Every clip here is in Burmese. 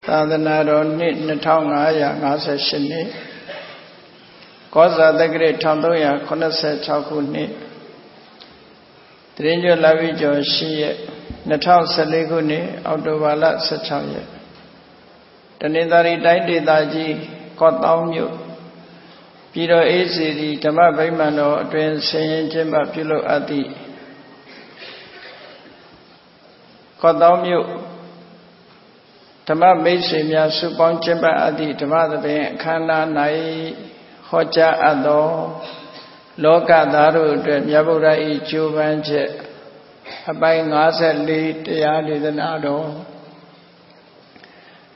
သာသနာတော်နှစ်2558နှစ်ကောဇာတက္ကရာ1386ခုနှစ်တရင်ကျော်လာပြီကျော်10ရက်2014ခုနှစ်အောက်တိုဘာလ16ရက်တနင်္သာရီတိုင်းဒေသကြီးကော့သောင်းမြို့ပြည်တော်အေးစီရီဓမ္မဗိမာန်တော်အတွင်ဆင်ရင်ကျင်းပပြုလုပ်အပ်သည့်ကော့သောင်းမြို့ဓမ္မမိတ်ဆွေများစုပေါင်းကျင်းပအပ်သည့်ဓမ္မသဘင်အခမ်းအနား၌ဟောကြားအပ်သောလောကသားတို့အတွက်မြတ်ဗုဒ္ဓ၏ကြိုးပမ်းချက်အပိုင်း54တရားဒေသနာတော်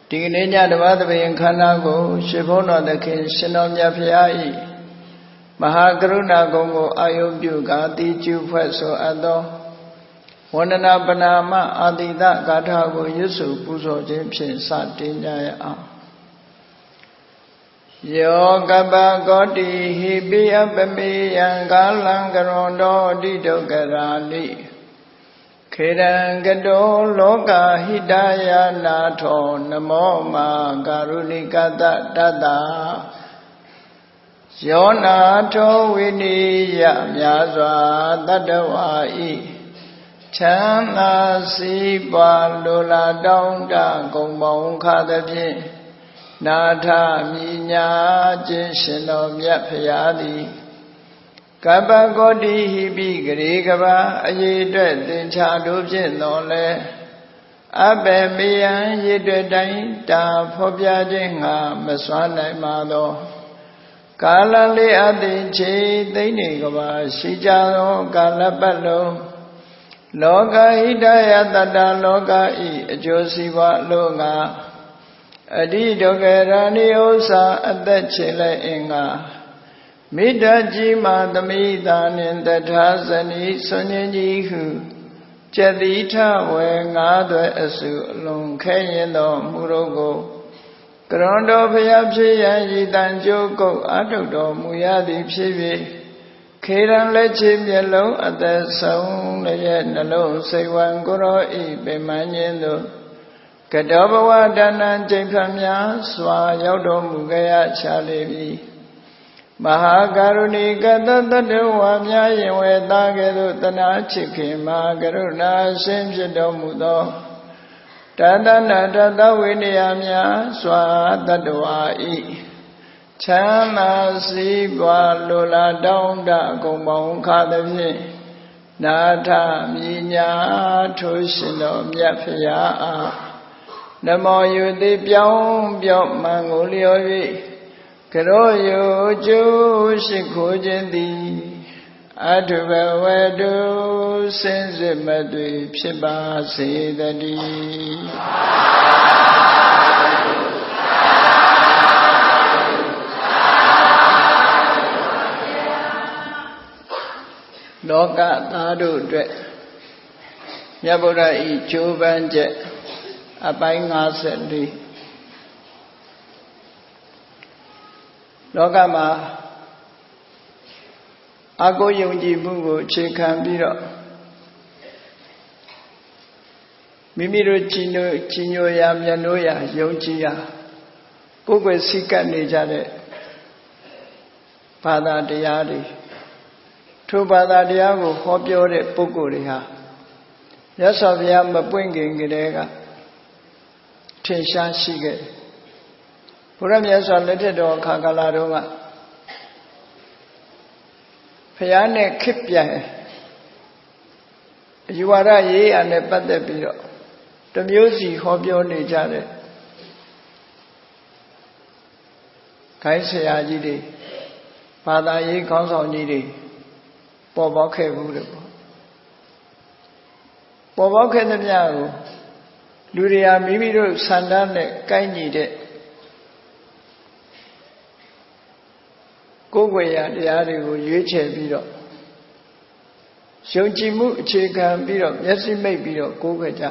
ဒီကနေ့ညဓမ္မသဘင်အခမ်းအနားကိုရှင်ဘုန်းတော်သခင်ရှင်တော်မြတ်ဖရာ၏မဟာကရုဏာဂုဏ်ကိုအာယုပြုကာတိကျူဖွဲ့ဆိုအပ်သောဝန္ဒနာပနာမအာတိတဂါထာကိုရွတ်ဆိုပူဇော်ခြင်းဖြင့်စတင်ကြရအောင်ယောကပကောတိဟိပိယပမေယံကာလံကရွန်တောတိဒုက္ခရာလိခေရံကတောလောကဟိတယနာထောနမောမာကာရုဏိကတတတယောနာထောဝိနိယမြာစွာတတဝါဤချမ်းသာစီးပွားလိုလားတောင်းတဂုံပေါင်းခါသဖြင့်နာထမြညာခြင်းရှင်တော်မြတ်ဖရာသည်ကပ္ပကောတိဟိပိဂရေကဘာအရေးအတွက်သင်္ချာတို့ဖြင့်တော်လဲအဘေမေယံရေတွေ့တိုင်းတာဖော်ပြခြင်းငါမစွမ်းနိုင်ပါသောကာလလေးအသိချေသိမ့်နေကဘာရှိကြသောကာလပတ်လုံးလောကဟိတယတတ္တလောကဤအကျိုးစီးပွားအလို့ငါအတိဒုက္ခရာနိဥ္စာအသက်ချေလိုက်အင်္ဂါမိတ္တကြီးမာသမိတာနှင့်တထာဇနီဆွန်ញင်းကြီးဟုကျက်တိထဝေငါးသွဲအစုအလုံးခဲရင်သောမူတို့ကိုကရွန်တော်ဖျားဖြစ်ရန်ရည်တန်ကြိုးကုတ်အာထုတ်တော်မူရသည်ဖြစ်၍ခေရန်လက်ချေမျက်လုံးအသက်ဆုံးရဲ့နှလုံးစိတ်ဝံကိုရောဤပင်မညင်းသို့ကတောဘဝတဏ္ဏကျိန်ဖန်များစွာရောက်တော်မူကြရချလေပြီမဟာကရုဏီကတတတဝါများရင်ဝေသားကဲ့သို့တနာချစ်ခင်မဟာကရုဏာရှင်ဖြစ်တော်မူသောတတနာတတဝိနည်းများစွာတတဝါဤချမ်းသာစီးပွားလိုလားတောင်းတအကုန်ပေါင်းခါသဖြင့်နာထမြညာထိုးရှင်တော်မြတ်ဖရာအားနမောယုတိပြောင်းပြော့မှန်ကိုလျော်၍ကရောယုကျိုးရှိခိုးခြင်းသည်အထုဘဝတုစင်စစ်မသွေဖြစ်ပါစေတည်းလောကသားတို့အတွက်မြတ်ဗုဒ္ဓဤကြိုးပမ်းချက်အပိုင်း54လောကမှာအကိုယုံကြည်မှုကိုအခြေခံပြီးတော့မိမိတို့ကြည်ညိုရာမြတ်လို့ရာယုံကြည်ရာကိုယ်ွယ်စိတ်ကပ်နေကြတဲ့ဘာသာတရားတွေထိုဘာသာတရားကိုဟောပြောတဲ့ပုဂ္ဂိုလ်တွေဟာမြတ်စွာဘုရားမပွင့်ခင်ကတည်းကထင်ရှားရှိခဲ့ဘုရားမြတ်စွာလက်ထက်တော်အခါကာလတုန်းကဘုရားနဲ့ခစ်ပြန်အယူဝါဒရေးရာနဲ့ပတ်သက်ပြီးတော့တမျိုးစီဟောပြောနေကြတဲ့ခိုင်းဆရာကြီးတွေဘာသာရေးခေါင်းဆောင်ကြီးတွေပေါ်ပေါက်ခဲ့ဘူးလို့ပေါ်ပေါက်ခဲ့တဲ့မြတ်ကိုလူတွေဟာမိမိတို့ဆန္ဒနဲ့ကိုက်ညီတဲ့ကိုယ်ွယ်ရာတရားတွေကိုရွေးချယ်ပြီးတော့ယုံကြည်မှုအခြေခံပြီးတော့မျက်စိမိတ်ပြီးတော့ကိုးကွယ်ကြ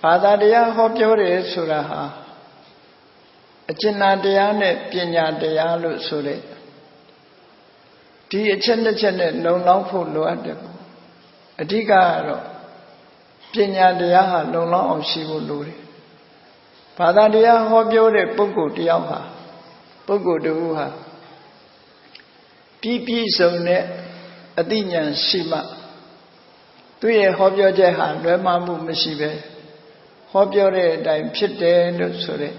ဘာသာတရားဟောပြောတယ်ဆိုတာဟာအကျဉ်းတရားနဲ့ပညာတရားလို့ဆိုတဲ့ဒီအချက်နှစ်ချက်နဲ့လုံလောက်ဖို့လိုအပ်တယ်အဓိကကတော့ ပညာတရားဟာလုံလောက်အောင်ရှိဖို့လိုတယ်ဘာသာတရားဟောပြောတဲ့ပုဂ္ဂိုလ်တယောက်ဟာပုဂ္ဂိုလ်တူဟာပြည့်စုံတဲ့အသိဉာဏ်ရှိမှသူရဲ့ဟောပြောချက်ဟာလွဲမှားမှုမရှိပဲဟောပြောတဲ့အတိုင်းဖြစ်တယ်လို့ဆိုတဲ့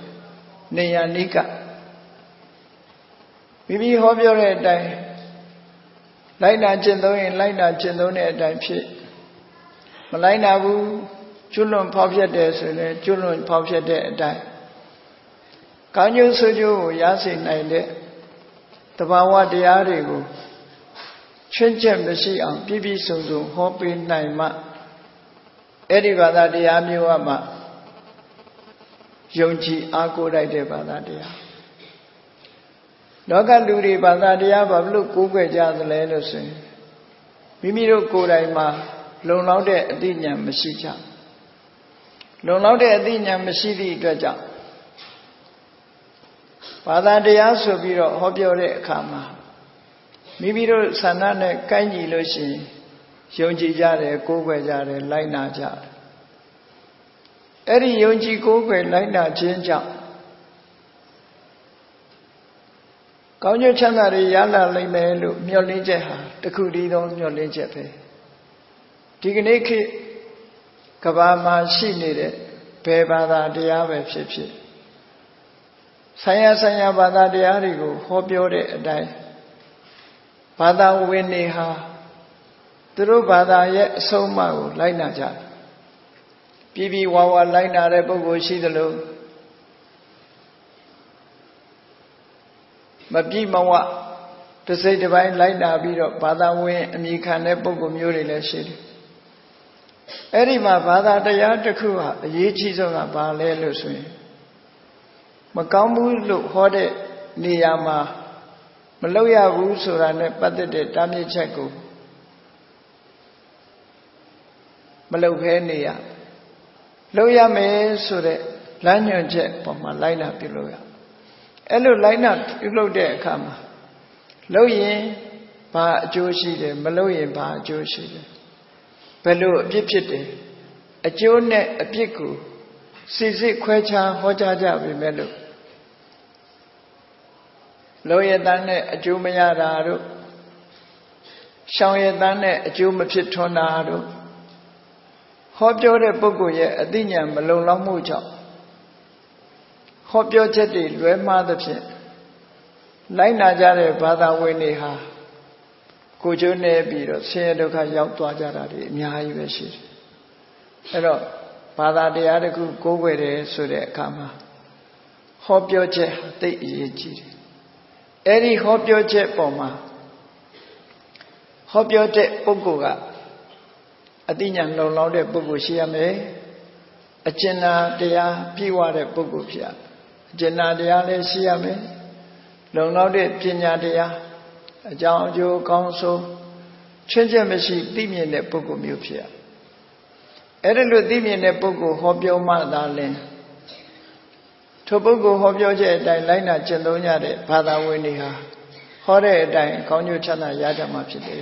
နေယနိကမိမိဟောပြောတဲ့အတိုင်းလိုက်နာကျင့်သုံးရင်လိုက်နာကျင့်သုံးတဲ့အတိုင်းဖြစ်မလိုက်နာဘူးကျွလွန်ဖောက်ဖျက်တယ်ဆိုရင်ကျွလွန်ဖောက်ဖျက်တဲ့အတိုင်းကောင်းကျိုးဆိုးကျိုးကိုရစေနိုင်တဲ့တဘာဝတရားတွေကိုချွင်းချက်မရှိအောင်ပြည့်ပြည့်စုံစုံဟောပေးနိုင်မှအဲ့ဒီဘာသာတရားမျိုးကမှယုံကြည်အားကိုးလိုက်တဲ့ဘာသာတရားလောကလူတွေဘာသာတရားဘာလို့ကိုးကွယ်ကြသလဲလို့ဆိုရင်မိမိတို့ကိုယ်တိုင်မှာလုံလောက်တဲ့အသိဉာဏ်မရှိကြလုံလောက်တဲ့အသိဉာဏ်မရှိသည့်အတွက်ကြောင့်ဘာသာတရားဆိုပြီးတော့ဟောပြောတဲ့အခါမှာမိမိတို့ဆန္ဒနဲ့ကိုင်းညီလို့ရှိရင်ယုံကြည်ကြတယ်ကိုးကွယ်ကြတယ်လိုက်နာကြတယ်အဲ့ဒီယုံကြည်ကိုးကွယ်လိုက်နာခြင်းကြောင့်ကောင်းကျိုးချမ်းသာတွေရလာလိမ့်မယ်လို့မျှော်လင့်ချက်ဟာတခုတည်းသောမျှော်လင့်ချက်ပဲဒီကနေ့ခေတ်ကမ္ဘာမှာရှိနေတဲ့ဘယ်ဘာသာတရားပဲဖြစ်ဖြစ်ဆိုင်ရာဘာသာတရားတွေကိုဟောပြောတဲ့အတိုင်းဘာသာဝင်တွေဟာသူတို့ဘာသာရဲ့အဆုံးအမကိုလိုက်နာကြတယ်ပြည်ဝါလိုက်နာတဲ့ပုဂ္ဂိုလ်ရှိသလိုမပြည့်မဝတစ်စိတ်တစ်ပိုင်းလိုက်နာပြီးတော့ဘာသာဝင်အမိခံတဲ့ပုဂ္ဂိုလ်မျိုးတွေလည်းရှိတယ်အဲ့ဒီမှာဘာသာတရားတစ်ခုဟာအရေးကြီးဆုံးကဘာလဲလို့ဆိုရင်မကောင်းဘူးလို့ဟောတဲ့နေရာမှာမလုပ်ရဘူးဆိုတာနဲ့ပတ်သက်တဲ့တားမြစ်ချက်ကိုမလုပ်ဘဲနေရလုပ်ရမယ်ဆိုတဲ့လမ်းညွှန်ချက်ပေါ်မှာလိုက်နာပြုလုပ်ရအဲ့လိုလိုက်နာပြုလုပ်တဲ့အခါမှာလုပ်ရင်ဘာအကျိုးရှိတယ်မလုပ်ရင်ဘာအကျိုးရှိတယ်ဘယ်လိုအပြစ်ဖြစ်တယ်အကျိုးနဲ့အပြစ်ကိုစစ်စစ်ခွဲခြားဟောကြားကြပြီမဲ့လို့လောရတန်းနဲ့အကျိုးမရတာတို့ရှောင်ရတန်းနဲ့အကျိုးမဖြစ်ထွန်းတာတို့ဟောပြောတဲ့ပုဂ္ဂိုလ်ရဲ့အသိဉာဏ်မလုံလောက်မှုကြောင့်ဟောပြောချက်တွေလွဲမှားသဖြင့်လိုက်နာကြတဲ့ဘာသာဝင်တွေဟာကိုကျိုးနေပြီးတော့ဆင်းရဲဒုက္ခရောက်သွားကြတာတွေအများကြီးပဲရှိတယ်အဲ့တော့ဘာသာတရားတစ်ခုကိုးကွယ်တယ်ဆိုတဲ့အခါမှာဟောပြောချက်သိအရေးကြီးတယ်အဲ့ဒီဟောပြောချက်ပေါ်မှာဟောပြောတဲ့ပုဂ္ဂိုလ်ကအသိဉာဏ်လုံလောက်တဲ့ပုဂ္ဂိုလ်ရှိရမယ်အကျဉ်းတရားပြည့်ဝတဲ့ပုဂ္ဂိုလ်ဖြစ်ရအကျဉ်းတရားလည်းရှိရမယ်လုံလောက်တဲ့ပညာတရားအကြောင်းအကျိုးကောင်းဆုံးချွင်းချက်မရှိသိမြင်တဲ့ပုဂ္ဂိုလ်မျိုးဖြစ်ရအဲ့ဒါလို့သိမြင်တဲ့ပုဂ္ဂိုလ်ဟောပြောမှသာလင်ထိုပုဂ္ဂိုလ်ဟောပြောချက်အတိုင်းလိုက်နာကျင့်သုံးကြတဲ့ဘာသာဝင်တွေဟာဟောတဲ့အတိုင်းကောင်းကျိုးချမ်းသာရကြမှာဖြစ်တယ်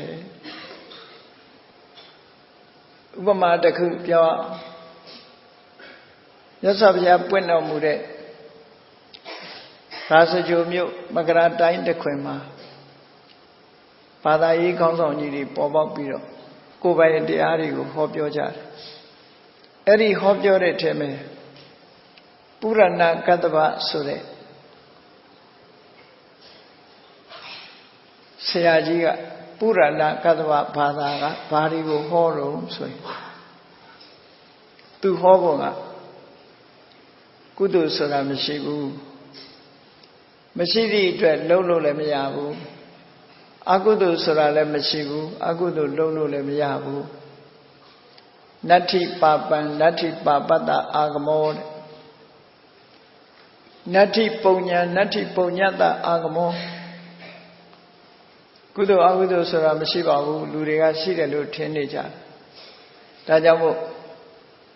ဥပမာတစ်ခုပြောမြတ်စွာဘုရားပွင့်တော်မူတဲ့ရာဇဂိုမြို့မကရာတိုင်းတစ်ခွင်မှာဘာသာရေးခေါင်းဆောင်ကြီးတွေပေါ်ပေါက်ပြီးတော့ကိုယ်ပိုင်တရားတွေကိုဟောပြောကြတယ်အဲ့ဒီဟောပြောတဲ့ထဲမှာပုရဏကတ္တဗဆိုတဲ့ဆရာကြီးကပုရဏကတ္တဗဘာသာကဘာတွေကိုဟောတော့ဆိုရင်သူဟောပုံကကုသိုလ်ဆိုတာမရှိဘူးမရှိသည့်အတွက်လုံးလို့လည်းမရဘူးအကုသိုလ်ဆိုတာလည်းမရှိဘူးအကုသိုလ်လုံးလို့လည်းမရဘူးနတ္ထိပါပံနတ္ထိပါပတ္တအာဂမောနတ္ထိပုညံနတ္ထိပုညတ္တအာဂမောကုသိုလ်အကုသိုလ်ဆိုတာမရှိပါဘူးလူတွေကရှိတယ်လို့ထင်နေကြတယ်ဒါကြောင့်မို့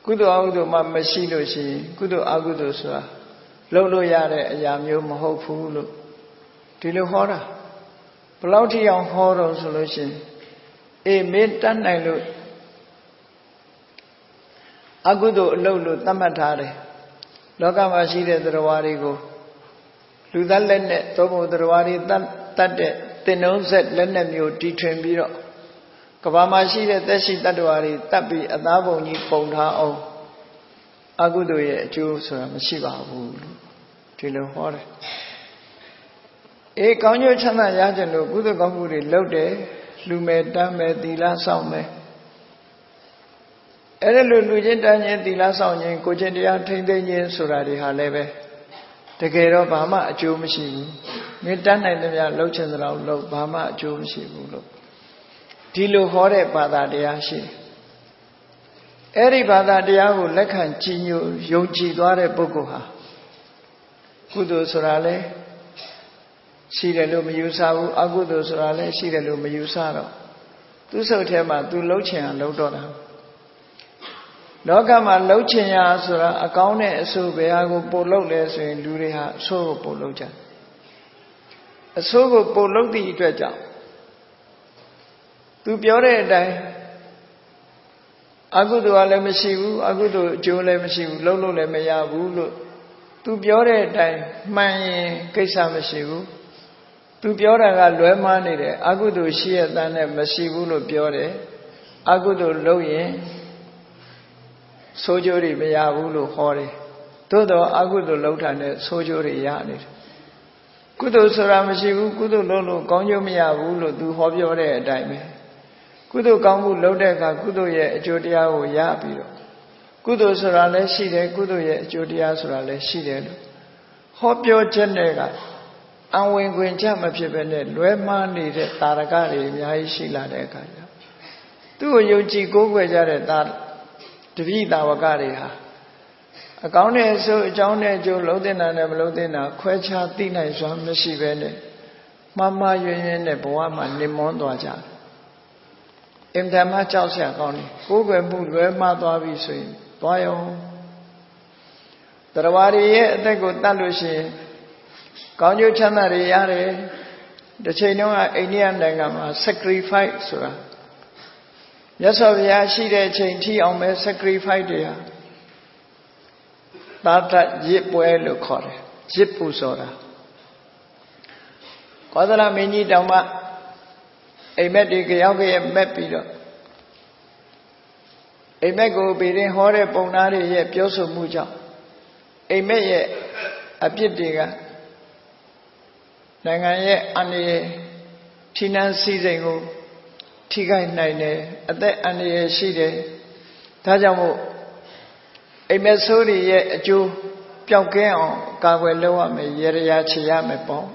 ကုသိုလ်အကုသိုလ်မှမရှိလို့ရှိရင်ကုသိုလ်အကုသိုလ်ဆိုတာလုံးလို့ရတဲ့အရာမျိုးမဟုတ်ဘူးလို့ဒီလိုဟောတာဘယ်လောက်ထိအောင်ဟောတော့ဆိုလို့ရှိရင်အေးမင်းတတ်နိုင်လို့ အကုသိုလ်အလုပ်လို့သတ်မှတ်ထားတယ်လောကမှာရှိတဲ့တရားတွေကိုလူသားလက်နဲ့သို့မဟုတ်တရားတွေတတ်တဲ့တင်နှုံးဆက်လက်နဲ့မျိုးတီထွင်ပြီးတော့ကဘာမှာရှိတဲ့သက်ရှိတတ္တဝါတွေတတ်ပြီးအသားပုံကြီးပုံထားအောင်အကုသိုလ်ရဲ့အကျိုးဆိုတာမရှိပါဘူးလို့ဒီလိုဟောတယ်ကောင်းကျိုးချမ်းသာရခြင်းလို့ကုသိုလ်ကောင်းမှုတွေလုပ်တယ်လူမယ်တမ်းမယ်သီလဆောင်မယ်အဲ့ဒါလိုလူချင်းတန်းချင်းသီလဆောင်ခြင်းကိုချင်းတရားထိမ့်သိမ်းခြင်းဆိုတာတွေဟာလည်းပဲတကယ်တော့ဘာမှအကျိုးမရှိဘူးမင်းတန်းနိုင်တဲ့များလှုပ်ချင်သလောက်လှုပ်ဘာမှအကျိုးမရှိဘူးလို့ဒီလိုဟောတဲ့ဘာသာတရားရှိအဲ့ဒီဘာသာတရားကိုလက်ခံကြည်ညိုယုံကြည်သွားတဲ့ပုဂ္ဂိုလ်ဟာကုသိုလ်ဆိုတာလဲရှိတယ်လို့မယူဆဘူးအကုသိုလ်ဆိုတာလဲရှိတယ်လို့မယူဆတော့သူ့စုပ်ထဲမှာသူလှုပ်ချင်အောင်လှုပ်တော့တာလောကမှာလှုပ်ချင်ရဆိုတာအကောင်းနဲ့အဆိုးဘယ်ဟာကိုပို့လှုပ်လဲဆိုရင်လူတွေဟာအဆိုးကိုပို့လှုပ်ကြတယ်အဆိုးကိုပို့လှုပ်သည့်အတွက်ကြောင့်သူပြောတဲ့အတိုင်းအကုသိုလ်ကလည်းမရှိဘူးအကုသိုလ်အကျိုးလည်းမရှိဘူးလှုပ်လို့လည်းမရဘူးလို့သူပြောတဲ့အတိုင်းမှန်ရင်ကိစ္စမရှိဘူးသူပြောတာကလွဲမှားနေတယ်အကုသိုလ်ရှိရတဲ့နဲ့မရှိဘူးလို့ပြောတယ်အကုသိုလ်လုပ်ရင်ဆိုးကျိုးတွေမရဘူးလို့ဟောတယ်သို့တော့အကုသိုလ်လုပ်တာနဲ့ဆိုးကျိုးတွေရနေတယ်ကုသိုလ်ဆိုတာမရှိဘူးကုသိုလ်လုပ်လို့ကောင်းကျိုးမရဘူးလို့သူဟောပြောတဲ့အတိုင်းပဲကုသိုလ်ကောင်းမှုလုပ်တဲ့အခါကုသိုလ်ရဲ့အကျိုးတရားကိုရပြီးတော့ကုသိုလ်ဆိုတာလည်းရှိတယ်ကုသိုလ်ရဲ့အကျိုးတရားဆိုတာလည်းရှိတယ်လို့ဟောပြောချက်နဲ့ကအံဝင်ခွင်ချမဖြစ်ပဲနဲ့လွဲမှားနေတဲ့တာရကတွေအများကြီးရှိလာတဲ့အခါကျသူ့ကိုယုံကြည်ကိုးကွယ်ကြတဲ့တပည့်တာဝကတွေဟာအကောင်းနဲ့အဆိုးအကြောင်းနဲ့အကျိုးလုံးတင်တာနဲ့မလုံးတင်တာခွဲခြားသိနိုင်စွာမရှိပဲနဲ့မှားမှားယွင်းယွင်းနဲ့ဘဝမှာနေမွန်းသွားကြတယ်အင်တမကြောက်စရာကောင်းတယ်ကိုယ်ွယ်မှုလွဲမှားသွားပြီဆိုရင်သွားရောတရားတွေရဲ့အသက်ကိုတတ်လို့ရှိရင်ကောင်းကျိုးချမ်းသာတွေရတယ်တစ်ချိန်တုန်းကအိန္ဒိယနိုင်ငံမှာ sacrifice ဆိုတာမြတ်စွာဘုရားရှိတဲ့အချိန်ထိအောင်ပဲ sacrifice တွေဟာသာတရစ်ပွဲလို့ခေါ်တယ်ရစ်ပူဆိုတာကောသလမင်းကြီးတောင်မှအိမ်မက်တွေကြောက်ကြရဲ့မက်ပြီးတော့အိမ်မက်ကိုဗေဒင်ဟောတဲ့ပုံသားတွေရဲ့ပြောဆိုမှုကြောင့်အိမ်မက်ရဲ့အပြစ်တွေကနိုင်ငံရဲ့အန္တရာယ်ထိနှန်းစည်းစိမ်ကိုထိခိုက်နိုင်တယ်အသက်အန္တရာယ်ရှိတယ်ဒါကြောင့်မို့အိမ်မက်ဆိုးတွေရဲ့အကျိုးပျောက်ကင်းအောင်ကာကွယ်လုပ်ရမယ်ရေရရာခြေရမယ်ပေါ့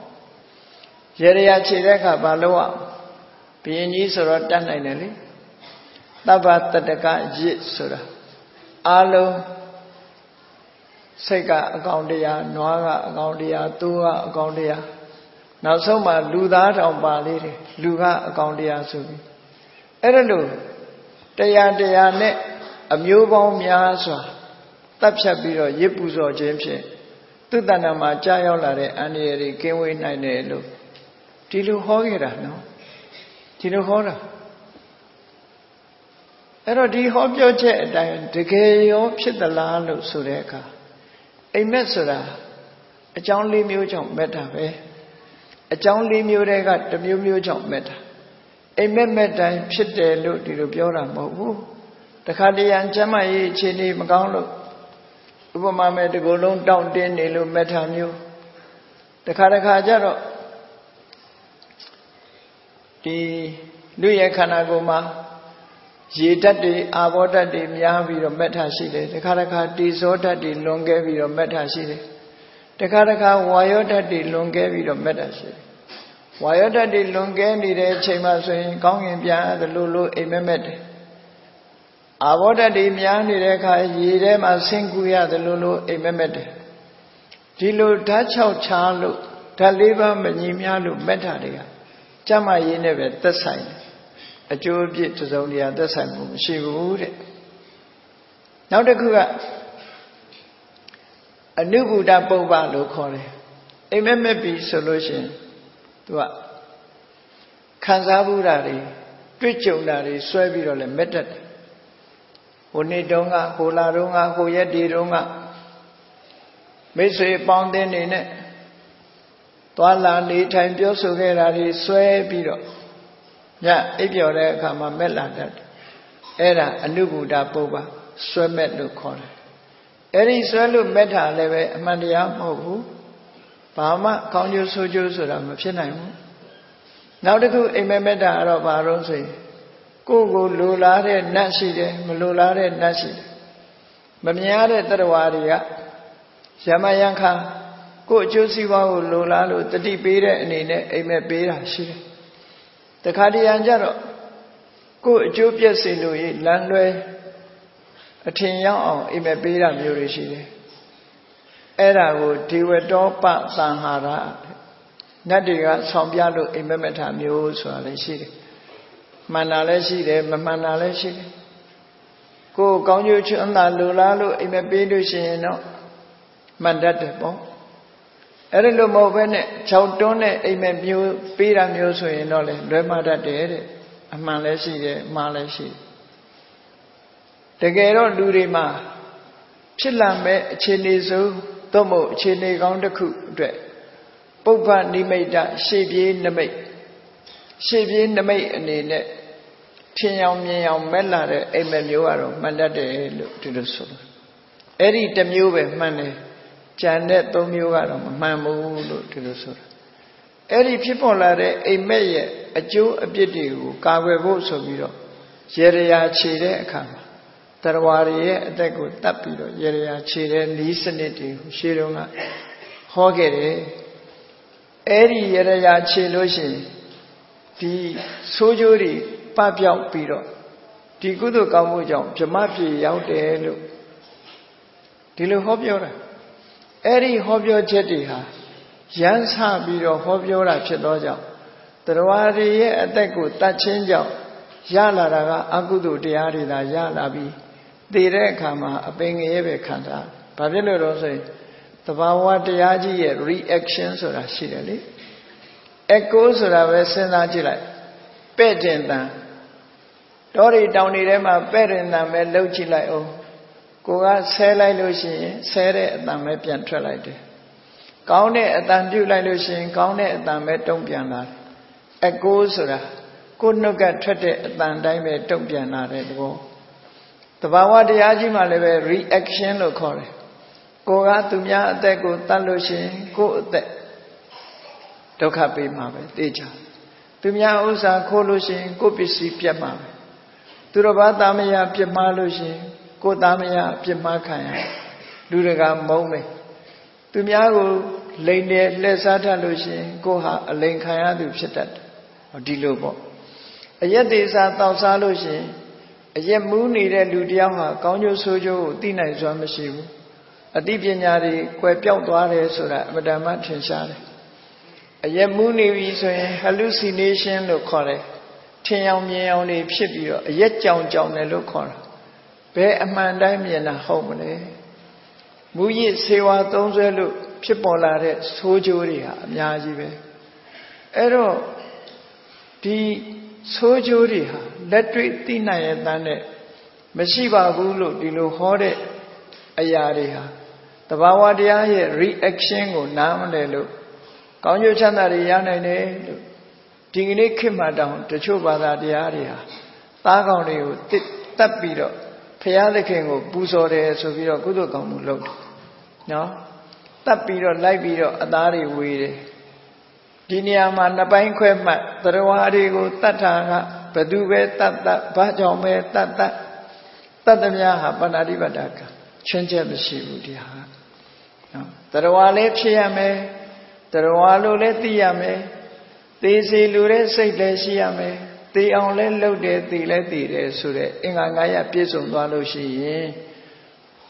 ရေရရာခြေတဲ့အခါဘာလုပ်ရဘုရင်ကြီးဆိုတော့တတ်နိုင်တယ်လေသဗ္ဗတတကရစ်ဆိုတာအာလုံးစိတ်ကအကောင်တရားနွားကအကောင်တရားသိုးကအကောင်တရားနောက်ဆုံးမှလူသားတောင်ပါလေးတယ်လူကအကောင်တရားဆိုပြီးအဲ့ဒါလို့တရားနဲ့အမျိုးပေါင်းများစွာတပ်ဖြတ်ပြီးတော့ရစ်ပူဇော်ခြင်းဖြင့်သူတဏ္ဍာမှာကြားရောက်လာတဲ့အန္တရာယ်တွေကင်းဝေးနိုင်တယ်လို့ဒီလိုဟောခဲ့တာနော်ဒီလိုဟောတာအဲ့တော့ဒီဟောပြောချက်အတိုင်းတကယ်ရောဖြစ်သလားလို့ဆိုတဲ့အခါအိမ်မက်ဆိုတာအကြောင်း၄မျိုးကြောင့်မက်တာပဲအကြောင်း၄မျိုးတည်းကတစ်မျိုးမျိုးကြောင့်မက်တာအိမ်မက်တိုင်းဖြစ်တယ်လို့ဒီလိုပြောတာမဟုတ်ဘူးတခါတရံကျမ်းမာရေးအခြေအနေမကောင်းလို့ဥပမာမဲ့ဒီကိုယ်လုံးတောင့်တင်းနေလို့မက်တာမျိုးတခါကျတော့ဒီလူရဲ့ခန္ဓာကိုယ်မှာရေဓာတ်တွေအာဘောဓာတ်တွေများပြီးတော့မက်ထားရှိတယ်တခါတေဇောဓာတ်တွေလွန်ကဲပြီးတော့မက်ထားရှိတယ်တခါဝါယောဓာတ်တွေလွန်ကဲပြီးတော့မက်ထားရှိတယ်ဝါယောဓာတ်တွေလွန်ကဲနေတဲ့အချိန်မှဆိုရင်ကောင်းကင်ပြန်သလိုအိမ်မက်တယ်အာဘောဓာတ်တွေများနေတဲ့အခါရေထဲမှာဆင်းကူရသလိုအိမ်မက်တယ်ဒီလိုဓာတ်၆ချားလို့ဓာတ်၄ပါးမညီမျှလို့မက်ထားတွေကကျမ်းမာရေးနဲ့ပဲသက်ဆိုင်တယ်အကျိုးအပြစ်တစ်စုံတရာသက်ဆိုင်မှုမရှိဘူးတဲ့နောက်တစ်ခုကအနုဘုဒ္ဓပုပ္ပလို့ခေါ်တယ်အိမ်မက်ပြီဆိုလို့ရှိရင်သူကခံစားမှုတာတွေတွေ့ကြုံတာတွေဆွဲပြီးတော့လည်းမက်တတ်တယ် Honi donga, hula runga, huyadi runga. Mesui pounding in it. Twala ni time Josu Gerari sway biro. Ya, if you're there, come a mela that. Era a new Buddha Boba, swim at no corner. Eri swallow meta leve, Mandia Mobu. Pama, count your soju, so I'm a chinam. Now the good ememeta of our own say. Go lulare, nasi, malulare, nasi. Mamiare Tarawaria. Yamayanka. Go Josiwa Lulalu, the deep beta and in a mebera she. The Kadianjaro. Go Jupia Silui, Landway, a tin young in a beta murishi. Era would deal with Dopa Sanhara. Nadiga, Sombialu, in Memeta Muse, or a city. Manaleshi, Manaleshi. Go Gonyu Chunda Lulalu, in a bedushi, no Mandate. Erelo Movene, Chautone, Amen Mew, Pira Muso in Nole, Remada de Amaleshi, Maleshi. The Gero Lurima Chilame, Chinizu, Tomo, Chini Gondaku, Dre. Popa Nimeda, Shibi Name. Shibi Name and in it. Tinyam Yam Mela, Amen Muaro, Mandate to the soul. Eddie the Muve, money. Janet Domuga, Mamu to the Sur. Every people are a mayor, a Jew, a beauty, Kawe Vosoviro, Yeria Chile, Kama, Tarwari, a good tapido, Yeria Chile, Lisanity, Shirunga, Hogere, Eri Yeria Chiloshi, the Sojuri, Papia Piro, the Gudu Kamujo, Jamapi out there. Dilu Hobiora. Eri Hobyo Jetiha, Yansa Biro Hobiora Chedoja, the Rawari Ateku, Tachinja, Yala Agudu Diarida Yalabi, Dire Kama, a Bing Eve Kanta, Pavilo Rose, the Bawa Diaji reactions or Ashili. Echoes or a Vesena Jila, Pedenta, Dori Downirema, Pedenta, Melochila O. Goa Sela Lucian, Sere at the Mepian Trelite. Gaune at the Dula Lucian, Gaune at the Metompiana. A gozera, could not get treated at the Dime Tompiana at the wall. The Bawa de Ajima leve reaction of Kore. Goa to Mia, they go Talucian, go there. Dokapi Mave, Deja. To Mia Usa, Colucian, go be see Piama. To the Badamia Piamalucian. Go Damia, Pimakaya, Duraga Mome. Tumiago, Lane, Lesata Lucian, Goha, a Lankaya, do Chetat, or Dilobo. A yet is a thousand Lucian, a yet moony Ludiama, Conyo Sojo, Tina Zomashibu, a Dipianari, Quepiautuare, Sura, Madame Chinshare. A yet moony reason, hallucination, look correct. Tiam only Pipio, a yet John look correct. Be a man diamond a home. Muyi Sewa Donzelu, Pipolare, Sojuria, Yajive. Ero di Sojuria, Letri Tina Dane, Meshiva Gulu, Dilu Hode, Ayariha. The Bawadia reaction go Namanelu. Conyo Chanariana, Dingini Kimadam, the Chubada Diaria. Tagani, Tapido. The king of Busore, so we are good to come look. No? That period, like video, Adari weedy. Diniama, Nabanque, Tarawadi, Tatana, Padube, Tata, Bajome, Tata, Tatamia, Banadibadaka, change the Shibudia. Tarawale Chiame, Tarawalo Letiame, they say Lure say Lesiame. They only loaded the lady, so that in Angaya Piso Valushi,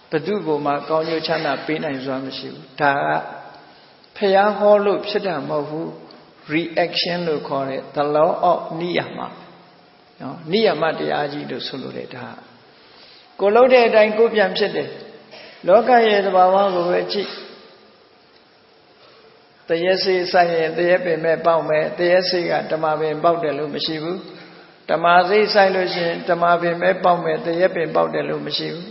Padugo Marconio Chana Pina is Ramashu, Ta Paya Holo Psita Mohu, reaction to call it, the law of Niyama. Niyama de Aji to Solureta. Golode and Gopiam City. Loka is Bawa Vechi. The Yesi Sayan, the Epi Me Baume, the Yesi at the Mave and Baudelu Meshibu. ဓမ္မစိတ်ဆိုင်လို့ရှိရင်ဓမ္မပင်ပဲပေါက်မယ်တရက်ပင်ပေါက်တယ်လို့မရှိဘူး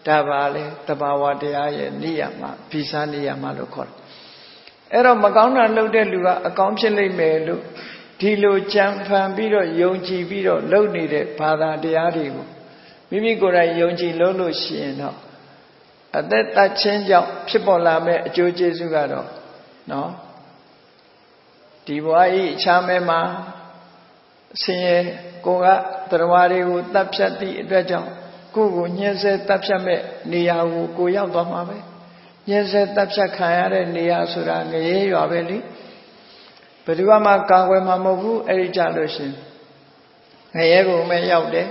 ဒါပါလေတဘာဝတရားရဲ့နိယမဗီဇာနိယမလို့ခေါ်တယ်အဲ့တော့မကောင်းတာလုပ်တဲ့လူကအကောင်းဖြစ်လိမ့်မယ်လို့ဒီလိုကြံဖန်ပြီးတော့ယုံကြည်ပြီးတော့လုပ်နေတဲ့ဘာသာတရားတွေကိုမိမိကိုယ်တိုင်ယုံကြည်လို့ရှိရင်တော့အသက်တချင်းကြောင့်ဖြစ်ပေါ်လာမဲ့အကျိုးကျေးဇူးကတော့နော်ဒီဘဝဤအခြားမဲမှာဆင်းရဲကိုကတရားတွေကိုတတ်ဖြတ်သည့်အတွက်ကြောင့်ကိုယ်ကိုညှင်းဆဲတတ်ဖြတ်မဲ့နေရာကိုကိုရောက်သွားမှာပဲညှင်းဆဲတတ်ဖြတ်ခံရတဲ့နေရာဆိုတာငရဲရွာပဲလေဘယ်သူမှကာကွယ်မှာမဟုတ်ဘူးအဲ့ဒီကြလို့ရှင်ငရဲဘုံပဲရောက်တယ်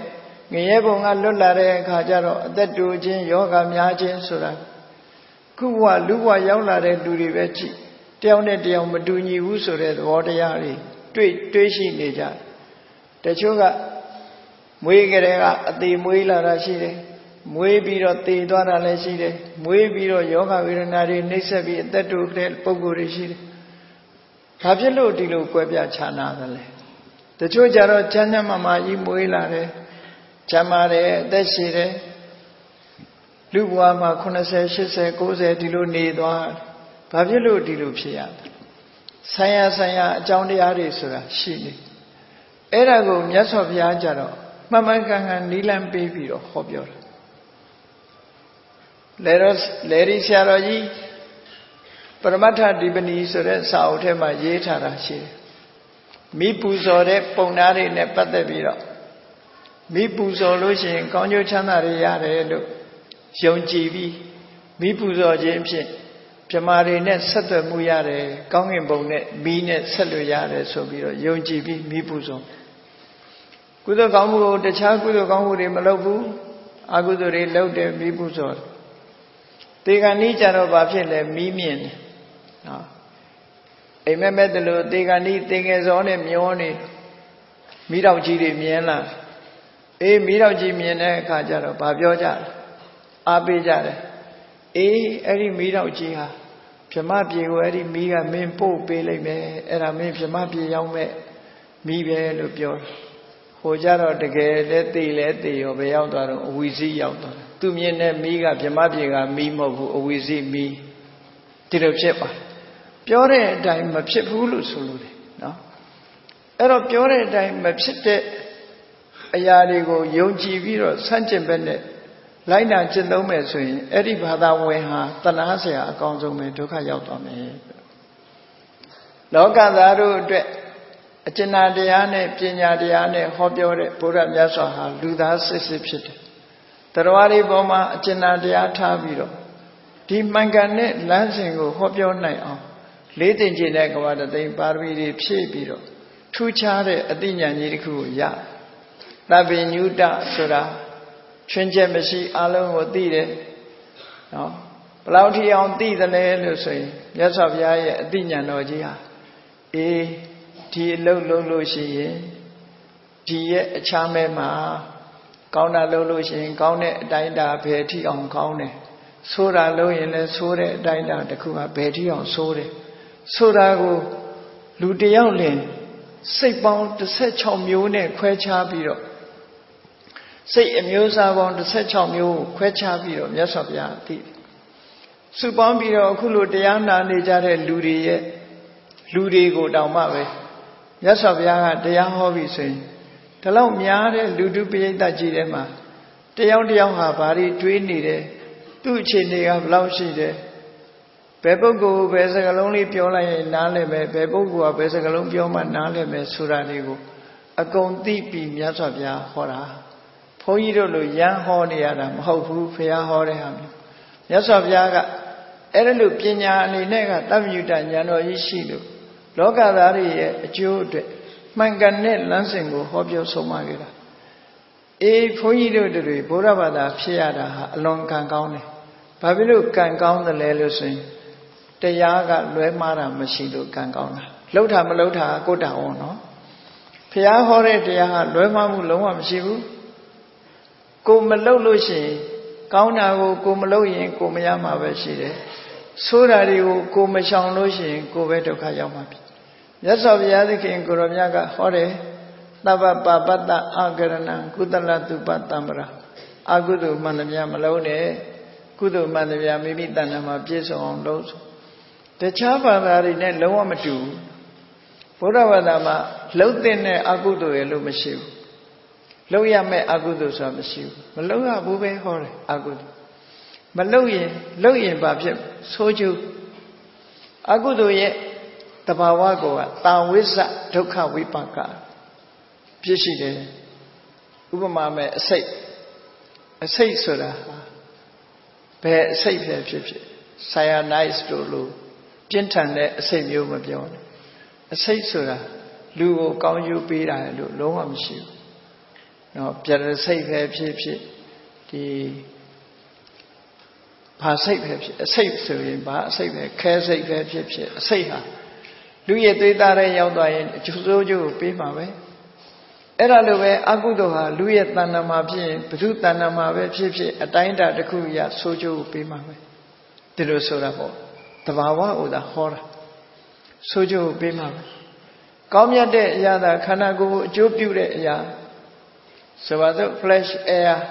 ငရဲဘုံကလွတ်လာတဲ့အခါကျတော့အသက်တူခြင်းယောဂများခြင်းဆိုတာခုဘဝလူဘဝရောက်လာတဲ့လူတွေပဲကြည့်တယောက်နဲ့တယောက်မတူညီဘူးဆိုတဲ့သဘောတရားတွေတွေးရှိနေကြတချို့ကမွေးကြတဲ့ကအသေးမွေးလာတာရှိတယ်မွေးပြီးတော့သေသွားတာလည်းရှိတယ်မွေးပြီးတော့ယောဂဝေဒနာတွေနှိမ့်ဆက်ပြီးအသက်တူတဲ့ပုံကိုယ်တွေရှိတယ်ဘာဖြစ်လို့ဒီလိုကွဲပြားခြားနာသလဲတချို့ကြတော့ချမ်းချမ်းမာမာကြီးမွေးလာတယ်ချမ်းသာတယ်အသက်ရှည်တယ်လူဘဝမှာ80 80 90ဒီလိုနေသွားဘာဖြစ်လို့ဒီလိုဖြစ်ရလဲဆိုင်ရာအကြောင်းတရားတွေဆိုတာရှိနေအဲ့ဒါကိုမြတ်စွာဘုရားကြတော့မှန်မှန်ကန်ကန်နီးလန်းပေးပြီးတော့ဟောပြောတယ်လေရီဆရာတော်ကြီးပရမတ္ထဒီပနီဆိုတဲ့စာအုပ်ထဲမှာရေးထားတာရှိတယ်မိပူဇော်တဲ့ပုံနာတွေနဲ့ပတ်သက်ပြီးတော့မိပူဇော်လို့ရှိရင်ကောင်းကျိုးချမ်းသာတွေရတယ်လို့ယုံကြည်ပြီးမိပူဇော်ခြင်းဖြင့်ပြမာတွေနဲ့ဆက်သွယ်မှုရတယ်ကောင်းကင်ဘုံနဲ့မီးနဲ့ဆက်လို့ရတယ်ဆိုပြီးတော့ယုံကြည်ပြီးမိပူဇော်ကုသိုလ်ကောင်းမှုကိုတခြားကုသိုလ်ကောင်းမှုတွေမလုပ်ဘူးအကုသိုလ်တွေလုပ်တယ်မိပူဇော်တေဂန်ဤကြတော့ဘာဖြစ်လဲမီးမြင်တယ်နော်အိမ်မက်မဲ့တလို့တေဂန်ဤတေငယ်စောနဲ့မျောနေမိတော့ကြီးတွေမြင်လာအေးမိတော့ကြီးမြင်တဲ့အခါကျတော့ဘာပြောကြလဲအားပေးကြတယ်အေးအဲ့ဒီမိတော့ကြီးဟာဗြဟ္မပြေကိုအဲ့ဒီမိကမင်းပို့ပေးလိုက်မယ်အဲ့ဒါမင်းဗြဟ္မပြေရောက်မဲ့မိပဲလို့ပြောတယ်ဟိုကြတော့တကယ်လည်းသိရောဘယ်ရောက်သွားတော့အဝီစီးရောက်သွားတယ်သူမြင်တဲ့မိကဗြဟ္မပြေကမိမဟုတ်ဘူးအဝီစီးမိဒီလိုဖြစ်ပါပြောတဲ့အတိုင်းမဖြစ်ဘူးလို့ဆိုလို့တယ်နော်အဲ့တော့ပြောတဲ့အတိုင်းမဖြစ်တဲ့အရာတွေကိုယုံကြည်ပြီးတော့ဆန့်ကျင်ဘက်နဲ့လိုက်နာကျင့်သုံးမယ်ဆိုရင်အဲ့ဒီဘာသာဝင်ဟာတဏှာဆရာအကောင်းဆုံးပဲဒုက္ခရောက်သွားမယ်လောကသားတို့အတွက်အကျဉ်းတရားနဲ့ပညာတရားနဲ့ဟောပြောတဲ့ဘုရားမြတ်စွာဟာလူသားစစ်စစ်ဖြစ်တယ်တရားတွေပေါ်မှာအကျဉ်းတရားထားပြီးတော့ဒီမှန်ကန်တဲ့လမ်းစဉ်ကိုဟောပြောနိုင်အောင်လေးတင်ကျင်တဲ့ကဝတသိန်းပါရမီတွေဖြည့်ပြီးတော့ထူးခြားတဲ့အသိဉာဏ်ကြီးတစ်ခုကိုရသဗ္ဗညုတဆိုတာချွင်းချက်မရှိအလုံးကိုသိတယ်နော်ဘယ်လောက်ထိအောင်သိသလဲလို့ဆိုရင်မြတ်စွာဘုရားရဲ့အသိဉာဏ်တော်ကြီးဟာအေးဒီအလုပ်လုပ်လို့ရှိရင်ဒီရဲ့အခြားမဲမှာကောင်းတာလုပ်လို့ရှိရင်ကောင်းတဲ့အတိုင်းအတာဘယ်ထိအောင်ကောင်းတယ်ဆိုးတာလုပ်ရင်လည်းဆိုးတဲ့အတိုင်းအတာတစ်ခုကဘယ်ထိအောင်ဆိုးတယ်ဆိုတာကိုလူတယောက်လင်စိတ်ပေါင်း16မျိုးနဲ့ခွဲခြားပြီးတော့စိတ်အမျိုးအစားပေါင်း16မျိုးကိုခွဲခြားပြီးတော့မြတ်စွာဘုရားသိစုပေါင်းပြီးတော့အခုလိုတရားနာနေကြတဲ့လူတွေကိုတောင်မှပဲမြတ်စွာဘုရားကတရားဟောပြီဆိုရင်ဒီလောက်များတဲ့လူတုပရိသတ်ကြီးထဲမှာတယောက်ဟာဘာတွေတွေးနေတယ်သူ့အခြေအနေကဘယ်လောက်ရှိတယ်ဘယ်ပုဂ္ဂိုလ်ဘယ်စကားလုံးလေးပြောလိုက်ရင်နားလည်မယ်ဘယ်ပုဂ္ဂိုလ်ကဘယ်စကားလုံးပြောမှနားလည်မယ်ဆိုတာတွေကိုအကုန်သိပြီးမြတ်စွာဘုရားဟောတာဘုန်းကြီးတို့လိုရမ်းဟောနေရတာမဟုတ်ဘူးဘုရားဟောတဲ့ဟာမျိုးမြတ်စွာဘုရားကအဲ့ဒါလိုပညာအနေနဲ့ကသဗ္ဗညုတဉာဏ်တော်ကြီးရှိလို့လောကသားတွေရဲ့အကျိုးအတွက်မှန်ကန်တဲ့လမ်းစဉ်ကိုဟောပြောဆုံးမခဲ့တာအေးဘုန်းကြီးတို့တွေဘုရားဘာသာဖြစ်ရတာဟာအလွန်ကံကောင်းတယ်ဘာဖြစ်လို့ကံကောင်းတယ်လဲလို့ဆိုရင်တရားကလွဲမှားတာမရှိလို့ကံကောင်းတာလှုပ်တာမလှုပ်တာကိုတာဝန်နော်ဘုရားဟောတဲ့တရားဟာလွဲမှားမှုလုံးဝမရှိဘူးကိုမလှုပ်လို့ရှိရင်ကောင်းတာကိုမလှုပ်ရင်ကိုမရမှာပဲရှိတယ်ဆိုးတာတွေကိုကိုမရှောင်လို့ရှိရင်ကိုပဲဒုက္ခရောက်မှာပြီမြတ်စွာဘုရားသခင်ကိုရောမြတ်ကဟောတယ် Tava Babata Agarana, Kudala Tupa Tamara, Agudu Manavia Malone, Kudu Manavia Mimitanama, Jesu on those. The Chava in a lower matu, Puravadama, Lotene Agudu Elumashu, Loya me Agudu Samashu, Maloa Bube Hore, Agudu. Maloye Babjim, Soju Agudu ye, Tabawago, Tawisa, Toka Wipaka. Pishide Ubamame a say soda. Bear safe pip. Saya nice to Lu. Gentane a same you of yon. A say soda. Lu gone you beat I look low on you. No, Pierre safe pip. The Pa safe a safe serving bar, safe care safe pip. Say her. Do ye do that a young dying? You be my way. Era Luwe Agudoha, Louis Tanama Pin, Pedu Tanama Pipi, a Dinda de Kuya, Soju Bimame. Dido Sorabo, Tavawa or the horror. Soju Bimame. Comia de Yada, Kanago, Jobu Ya. So other flesh air,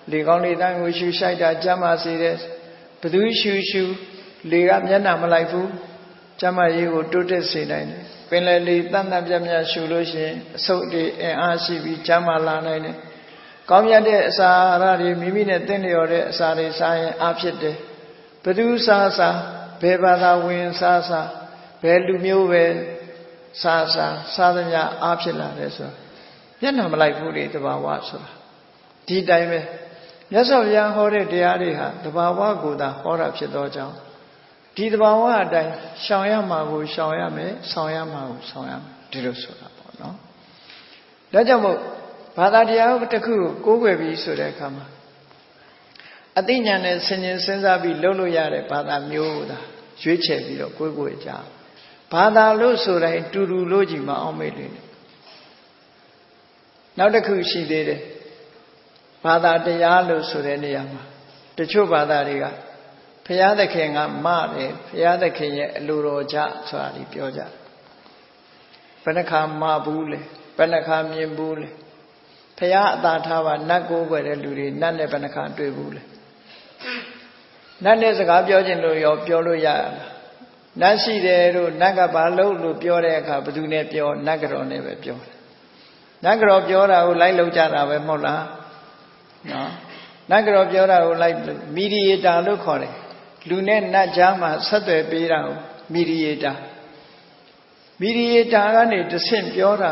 Ligoni Dang, which you say that Jama series, Pedu Shu, Ligam Yanamalifu, Jama you do this in. Penally, Tana Jamia Shuloshi, so the RCB Jamala Nine. Comia de Sarari, Mimina Tenio, Sari Sai, Apshete, Pedu Sasa, Pebada Win Sasa, Pelumio, Sasa, Sadania, Apshela, Reso. Yanam like Woody, the Bawaso. Did I me? Yes, of young Hore de Ariha, the Bawago, the Hora Chedoja. Did the Bawa die? Shawayama, Shawayame, Sawayam, Dirosola, no? Dajamo, Padadia, Taku, go where we so they come. Athenian singing Sensabi, Lolo Yare, Pada Mioda, Juche, Gogoja. Pada Loso, like Turu Lojima, Omedin. Now the Kushi did it. Pada de Yalo Sureniama, the Chubadaria. Paya the king and Mari, Paya the king, Luroja, Sari Pioja. Penacam Mabule, Penacam Yimbule. Paya that have a Nago where the Luri, none of Penacam to Bule. None is a Gabiojin Loyo, Pioloya. Nasi de Nagabalo, Pioreca, Badune Pio, Nagaro never Pio. Nagaro Piora, who like Lojara, Mola. No. Nagaro Piora, who like mediator, look on it. Lune Najama Sate Birao, mediator. Mediator, I need the same Piora.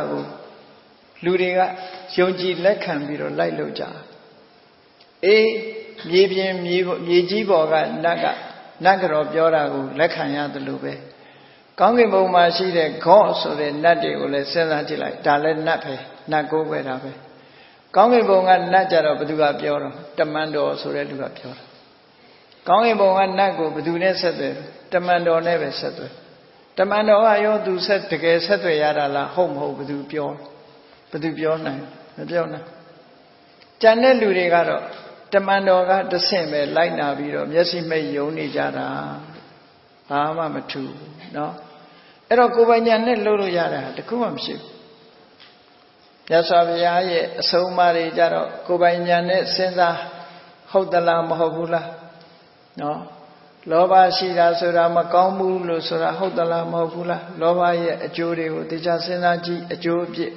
Luria, Yonji Lekan Biro, like Loja. Yejiboga, Nagaro Piora, Lekanya the Lube. Kongibo Mashi, the cause of the Nadi will send like Dalet Nape, Nago Vedabe. Kongibo and Najaro Baduga Piora, Tamando Sureduga Piora. Kongibo and Nago Badune said, Tamando never said. Tamando Ayo do set to get set to Yara home ho Badu Pior. Badu Piorna, Piorna. Janel Lurigaro, Tamando got the same like Naviro, yes, he may Yoni Jara. Ama Matu, no? Ero Kubanya Lulu Yara, the Kubam ship. Yasavia, so Mari Jaro, Kubanya Senda, Hodala Mahovula, no? Loba Shira Sura Makambu, Lusura Hodala Mahovula, Loba a jury with the Jasinaji, a jury.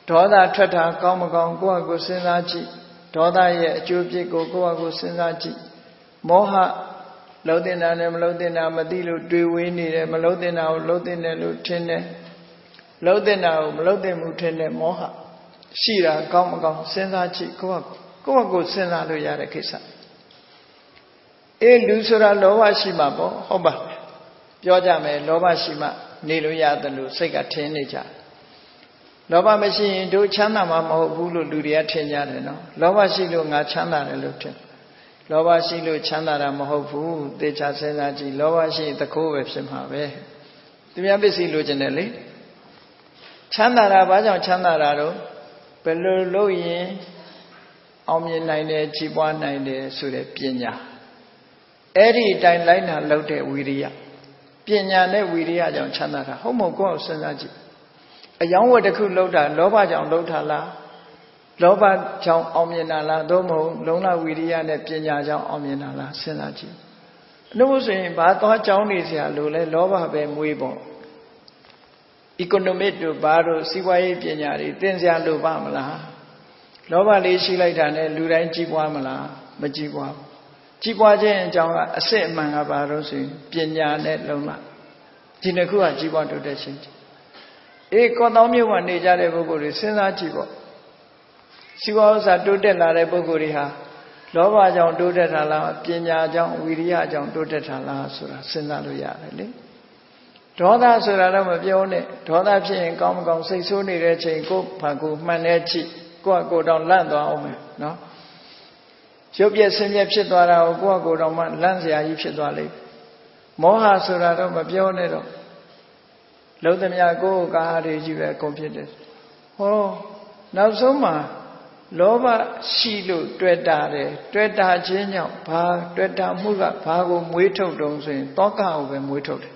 Toda Trata, Kamagon, Goago Sinaji, Toda a jury, Goago Sinaji, Moha. Lodina, Lodina, Madilu, do we need a Melodina, Lodina, Lutine, Lodina, Melodin, Mutine, Moha, Shira, Gomagon, Senachi, Goago, Sena, Yarakisa. E Lusura, Lova Shimabo, Hoba, Georgia, Lova Shima, Niluya, the Lusega Tenija. Lova machine, do Chana Mama, Hulu, Ludia Tenjano, Lova Shilu, Chana, Lutin. Loba Shilu Chandara Mahofu, De Chasenaji, Loba Shi, the Kove Simhave. Do you have a see generally? Chandara Baja Chandararo, Pelu Loye, Omni 9, Chibuan 9, Sure Pina. Eri Dine Lina Lote Wiria. Pina ne Wiria Chandara, Homo Go Senaji. အယောင်းဝတ်တစ်ခုလှုပ်တာလောဘကြောင့်လှုပ်တာလားလောဘကြောင့်အောင်မြင်တာလားသို့မဟုတ်လုံလဝိရိယနဲ့ပညာကြောင့်အောင်မြင်တာလားစဉ်းစားကြည့်အနုဆိုရင်ဘာသွားကြောင်းနေစရာလို့လဲလောဘပဲမွေးပေါ့ economic တို့ဘာတို့စီးပွားရေးပညာတွေသင်စရာလိုပါမလားလောဘလေးရှိလိုက်တာနဲ့လူတိုင်းကြီးပွားမလားမကြီးပွားဘူးကြီးပွားခြင်းအကြောင်းကအစစ်အမှန်ကဘာလို့ဆိုရင်ပညာနဲ့လုံလဒီနှစ်ခုကကြီးပွားတိုးတက်ခြင်းကောတောင်းမြို့မှာနေကြတဲ့ပုဂ္ဂိုလ်တွေစဉ်းစားကြည့်ပေါ့စီဝါဥစ္စာတိုးတက်လာတဲ့ပုဂ္ဂိုလ်တွေဟာလောဘကြောင့်တိုးတက်တာလားပညာကြောင့်ဝိရိယကြောင့်တိုးတက်တာလားဆိုတာစဉ်းစားလို့ရတယ်လေဒေါသဆိုတာတော့မပြောနဲ့ဒေါသဖြစ်ရင်ကောင်းမကောင်းစိတ်ဆိုးနေတဲ့ချိန်ကိုဘာကိုမှန်တဲ့ကြည့်ကိုယ့်အကိုယ်တောင်လန့်သွားအောင်မယ်နော်ရုပ်ပြည့်ဆင်းရဲဖြစ်သွားတာကိုကိုယ့်အကိုယ်တောင်မှလန့်စရာကြီးဖြစ်သွားလိမ့်မောဟဆိုတာတော့မပြောနဲ့တော့လုံးသမျှကိုယ်ကားတွေကြီးပဲအကုန်ဖြစ်တယ်ဟောနောက်ဆုံးမှာလောဘရှိလို့တွေ့တာတယ်တွေ့တာခြင်းကြောင့်ဘာတွေ့တာမှုကဘာကိုမွေးထုတ်တုံးဆိုရင်တောကကိုပဲမွေးထုတ်တယ်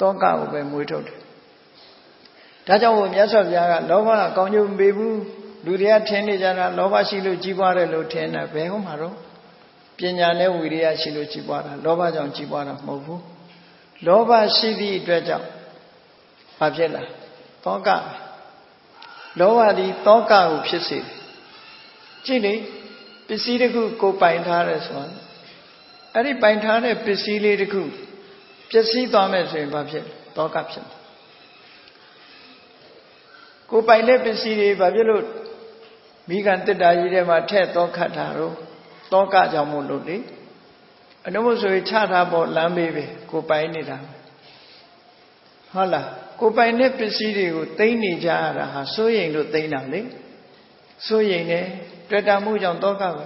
တောကကိုပဲမွေးထုတ်တယ်ဒါကြောင့်မြတ်စွာဘုရားကလောဘကကောင်းကျိုးမပေးဘူးလူတွေကထင်နေကြတာလောဘရှိလို့ကြီးပွားတယ်လို့ထင်တာဘယ်ဟုတ်မှာတော့ပညာနဲ့ဝိရိယရှိလို့ကြီးပွားတာလောဘကြောင့်ကြီးပွားတာမဟုတ်ဘူးလောဘရှိသည့်အတွက်ကြောင့်ဘာဖြစ်လာတောကလောဘသည်တောကကိုဖြစ်စေတယ်ကြည့်လေပစ္စည်းတစ်ခုကိုပိုင်ထားတယ်ဆိုတော့အဲ့ဒီပိုင်ထားတဲ့ပစ္စည်းလေးတစ်ခုပျက်စီးသွားမယ်ဆိုရင်ဘာဖြစ်တောကဖြစ်မှာကိုပိုင်တဲ့ပစ္စည်းတွေဘာဖြစ်လို့မိဂန်တစ်တာကြီးထဲမှာထည့်တောခတ်တာတော့တောကကြောင့်မို့လို့လေအနုမို့ဆိုရင်ချထားဖို့လမ်းမေးပဲကိုပိုင်နေတာဟုတ်လားကိုပိုင်တဲ့ပစ္စည်းတွေကိုသိမ်းနေကြရတာဟာစိုးရိမ်လို့သိမ်းတာလေစိုးရိမ်တယ်တွေ့တာမှုကြောင့်တောကပဲ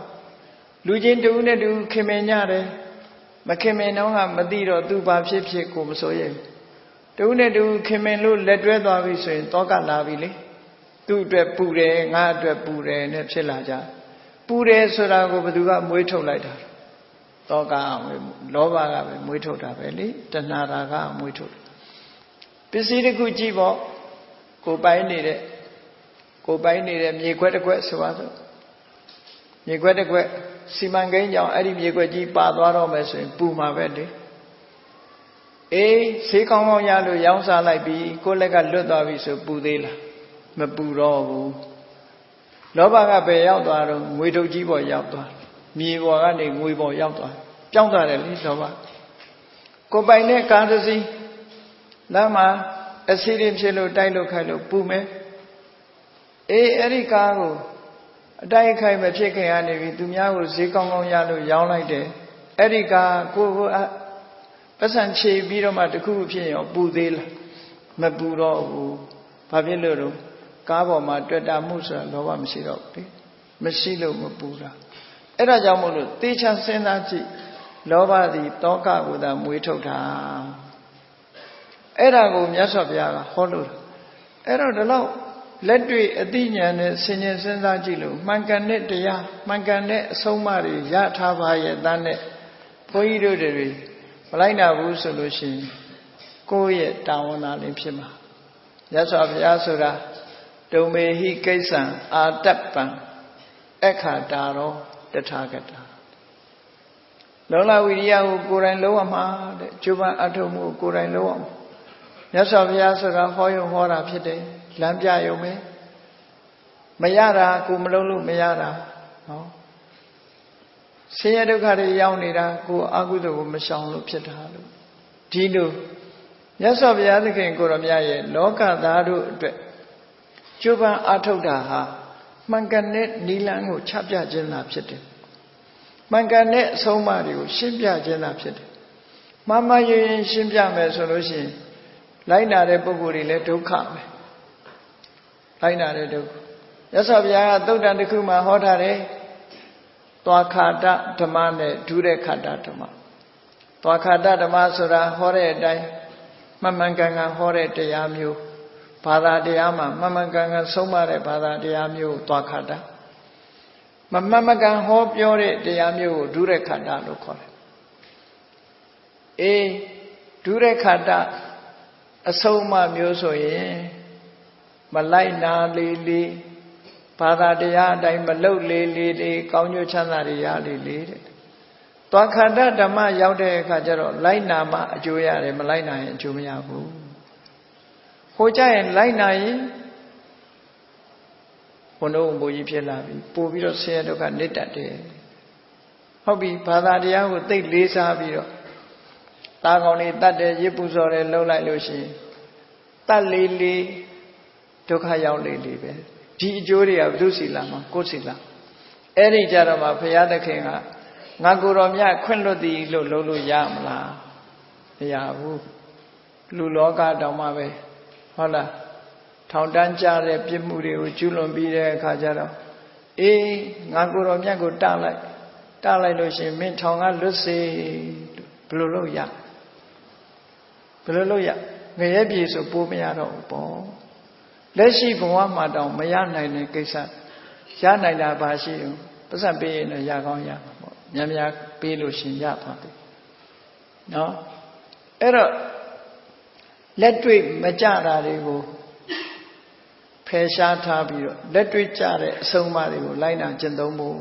လူချင်းတူနဲ့တူခင်မင်ကြတယ်မခင်မင်တော့ကမသိတော့သူဘာဖြစ်ဖြစ်ကိုမစိုးရိမ်တူနဲ့တူခင်မင်လို့လက်တွဲသွားပြီဆိုရင်တောကလာပြီလေသူ့အတွက်ပူတယ်ငါအတွက်ပူတယ်နဲ့ဖြစ်လာကြပူတယ်ဆိုတာကိုဘယ်သူကမွေးထုတ်လိုက်တာတောကလောဘကပဲမွေးထုတ်တာပဲလေတဏှာရာကမွေးထုတ်ပစ္စည်းတစ်ခုကြည့်ပေါ့ကိုပိုင်နေတဲ့မြေခွက်တစ်ခွက်ဆိုပါစို့မြေခွက်တစ်ခွက်စီမံကိန်းကြောင့်အဲ့ဒီမြေခွက်ကြီးပါသွားတော့မယ်ဆိုရင်ပူမှာပဲလေဈေးကောင်းကောင်းရလို့ရောင်းစားလိုက်ပြီးကိုယ့်လက်ကလွတ်သွားပြီဆိုပူသေးလားမပူတော့ဘူးလောဘကပဲရောက်သွားတော့ငွေထုတ်ကြီးပေါ်ရောက်သွားမြေပေါ်ကနေငွေပေါ်ရောက်သွားပြောင်းသွားတယ်လေလောဘကိုပိုင်တဲ့ကားတစ်စီးလမ်းမှာအစီရင်ဖြစ်လို့တိုက်လို့ခိုက်လို့ပူမယ်အဲ့ဒီကားကိုအတိုက်ခိုက်မဖြစ်ခင်ကနေပြီသူများကိုဈေးကောင်းကောင်းရလို့ရောင်းလိုက်တယ်အဲ့ဒီကားကိုပတ်စံချေပြီးတော့မှတခုဖြစ်ရောပူသေးလားမပူတော့ဘူးဘာဖြစ်လို့တော့ကားပေါ်မှာတွေ့တာမှုဆိုတာလောဘမရှိတော့ဘူးလေမရှိလို့မပူတာအဲ့ဒါကြောင့်မို့လို့သေချာစဉ်းစားကြည့်လောဘသည်တောကကိုသာမွေးထုတ်တာအဲ့ဒါကိုမြတ်စွာဘုရားကဟောလို့အဲ့တော့ဒီလောက်လက်တွေ့အသိဉာဏ်နဲ့ဆင်ခြင်စဉ်းစားကြည့်လို့မှန်ကန်တဲ့တရားမှန်ကန်တဲ့အဆုံးအမတွေရထားပါရဲ့တန်းနဲ့ဘုန်းကြီးတို့တွေမလိုက်နိုင်ဘူးဆိုလို့ရှိရင်ကိုယ့်ရဲ့တာဝန်သားလေးဖြစ်မှာမြတ်စွာဘုရားဆိုတာဒုံမေဟိကိစ္စံအာတပ္ပံအခါတာရောတထာဂတာလုံလဝိရိယကိုကိုယ်တိုင်လုံးဝမှာတဲ့ကျုပ်ပအထုံမှုကိုယ်တိုင်လုံးဝမှာမြတ်စွာဘုရားဆိုတာဟောရုံဟောတာဖြစ်တယ်လမ်းပြရုံပဲမရတာကိုမလုံးလို့မရတာနော်ဆင်းရဲဒုက္ခတွေရောက်နေတာကိုအကုသိုလ်ကိုမရှောင်လို့ဖြစ်တာလို့ဒီလိုမြတ်စွာဘုရားသခင်ကိုရောမြတ်ရဲ့လောကသားတို့အတွက်ကျုပ်ပအထုတ်တာဟာမှန်ကန်တဲ့နိလန်းကိုချပြခြင်းသာဖြစ်တယ်မှန်ကန်တဲ့အဆုံးအမတွေကိုရှင်းပြခြင်းသာဖြစ်တယ်မမယရင်ရှင်းပြမယ်ဆိုလို့ရှိရင်လိုက်နာတဲ့ပုဂ္ဂိုလ်တွေလည်းဒုက္ခပဲလိုက်နာတဲ့ဒုက္ခရသော်ဘုရားကသုတ်တန်တစ်ခုမှာဟောထားတယ်သွားခါတဓမ္မနဲ့ဒုရခါတဓမ္မသွားခါတဓမ္မဆိုတာဟောတဲ့အတိုင်းမှန်မှန်ကန်ကန်ဟောတဲ့တရားမျိုးဘာသာတရားမှာမှန်မှန်ကန်ကန်ဆုံးမတဲ့ဘာသာတရားမျိုးသွားခါတမမှန်မကန်ဟောပြောတဲ့တရားမျိုးကိုဒုရခါတလို့ခေါ်တယ်ဒုရခါတအဆုံးအမမျိုးဆိုရင် မလိုက်နာလေလေဘာသာတရားအတိုင်းမလုပ်လေလေလေကောင်းကျိုးချမ်းသာတွေရလေလေတဲ့သွားခန္ဓာဓမ္မရောက်တဲ့အခါကျတော့လိုက်နာမှအကျိုးရတယ်မလိုက်နာရင်အကျိုးမရဘူးဟိုကြရင်လိုက်နာရင်ဘုံတို့ဘုံကြီးဖြစ်လာပြီပို့ပြီးတော့ဆင်းရဲဒုက္ခနစ်တတ်တယ်ဟုတ်ပြီဘာသာတရားကိုသိလေးစားပြီးတော့တာကောင်းနေတတ်တယ်ရစ်ပူစော်တယ်လှုပ်လိုက်လို့ရှိရင်တတ်လေးလေးဒုက္ခရောက်လေးလေးပဲဒီအကျိုးတွေကဘုသူစီလာမှာကိုယ်စီလာအဲ့ဒီကြတော့မှဘုရားသခင်ကငါကိုယ်တော်မြတ်ခွင့်လွတ်သည်လို့လုံးလို့ရမလားမရဘူးလူလောကတောင်မှပဲဟုတ်လားထောင်တန်းကြတဲ့ပြစ်မှုတွေကိုကျူးလွန်ပြီးတဲ့အခါကျတော့အေးငါကိုယ်တော်မြတ်ကိုတလိုက်လို့ရှိရင်မင်းထောင်ကလွတ်စေဘယ်လိုလုပ်ရငရဲပြေဆိုပိုးမရတော့ဘူးပေါ့လက်ရှိဘဝမှာတောင်မရနိုင်တဲ့ကိစ္စရနိုင်တာပါရှိရင်ပတ်စံပေးရင်လည်းရကောင်းရမှာပေါ့များများပေးလို့ရှင်ရသွားတယ်နော်အဲ့တော့လက်တွေ့မကြတာတွေကိုဖယ်ရှားထားပြီးတော့လက်တွေ့ကြတဲ့အဆုံးအမတွေကိုလိုက်နာကျင့်သုံးဖို့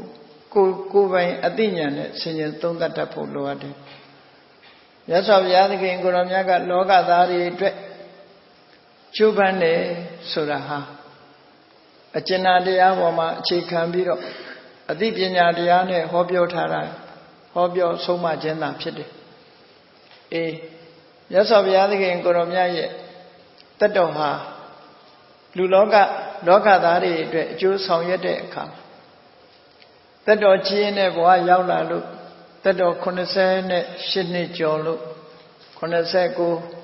ကိုယ်ပိုင်အသိဉာဏ်နဲ့ဆင်ခြင်သုံးသပ်တတ်ဖို့လိုအပ်တယ်မြတ်စွာဘုရားသခင်ကိုယ်တော်မြတ်ကလောကသားတွေအတွက်ကျိုးပန်းတယ်ဆိုတာဟာအကျဉ်းတရားပေါ်မှာအခြေခံပြီးတော့အသိပညာတရားနဲ့ဟောပြောထားတာဟောပြောဆုံးမခြင်းသာဖြစ်တယ်အေးမြတ်စွာဘုရားသခင်ကိုယ်တော်မြတ်ရဲ့တတ်တော်ဟာလူလောကသားတွေအတွက်အကျိုးဆောင်ရွက်တဲ့အခါတတ်တော်ကြီးတဲ့ဘဝရောက်လာလို့တတ်တော်88နှစ်ကျော်လို့89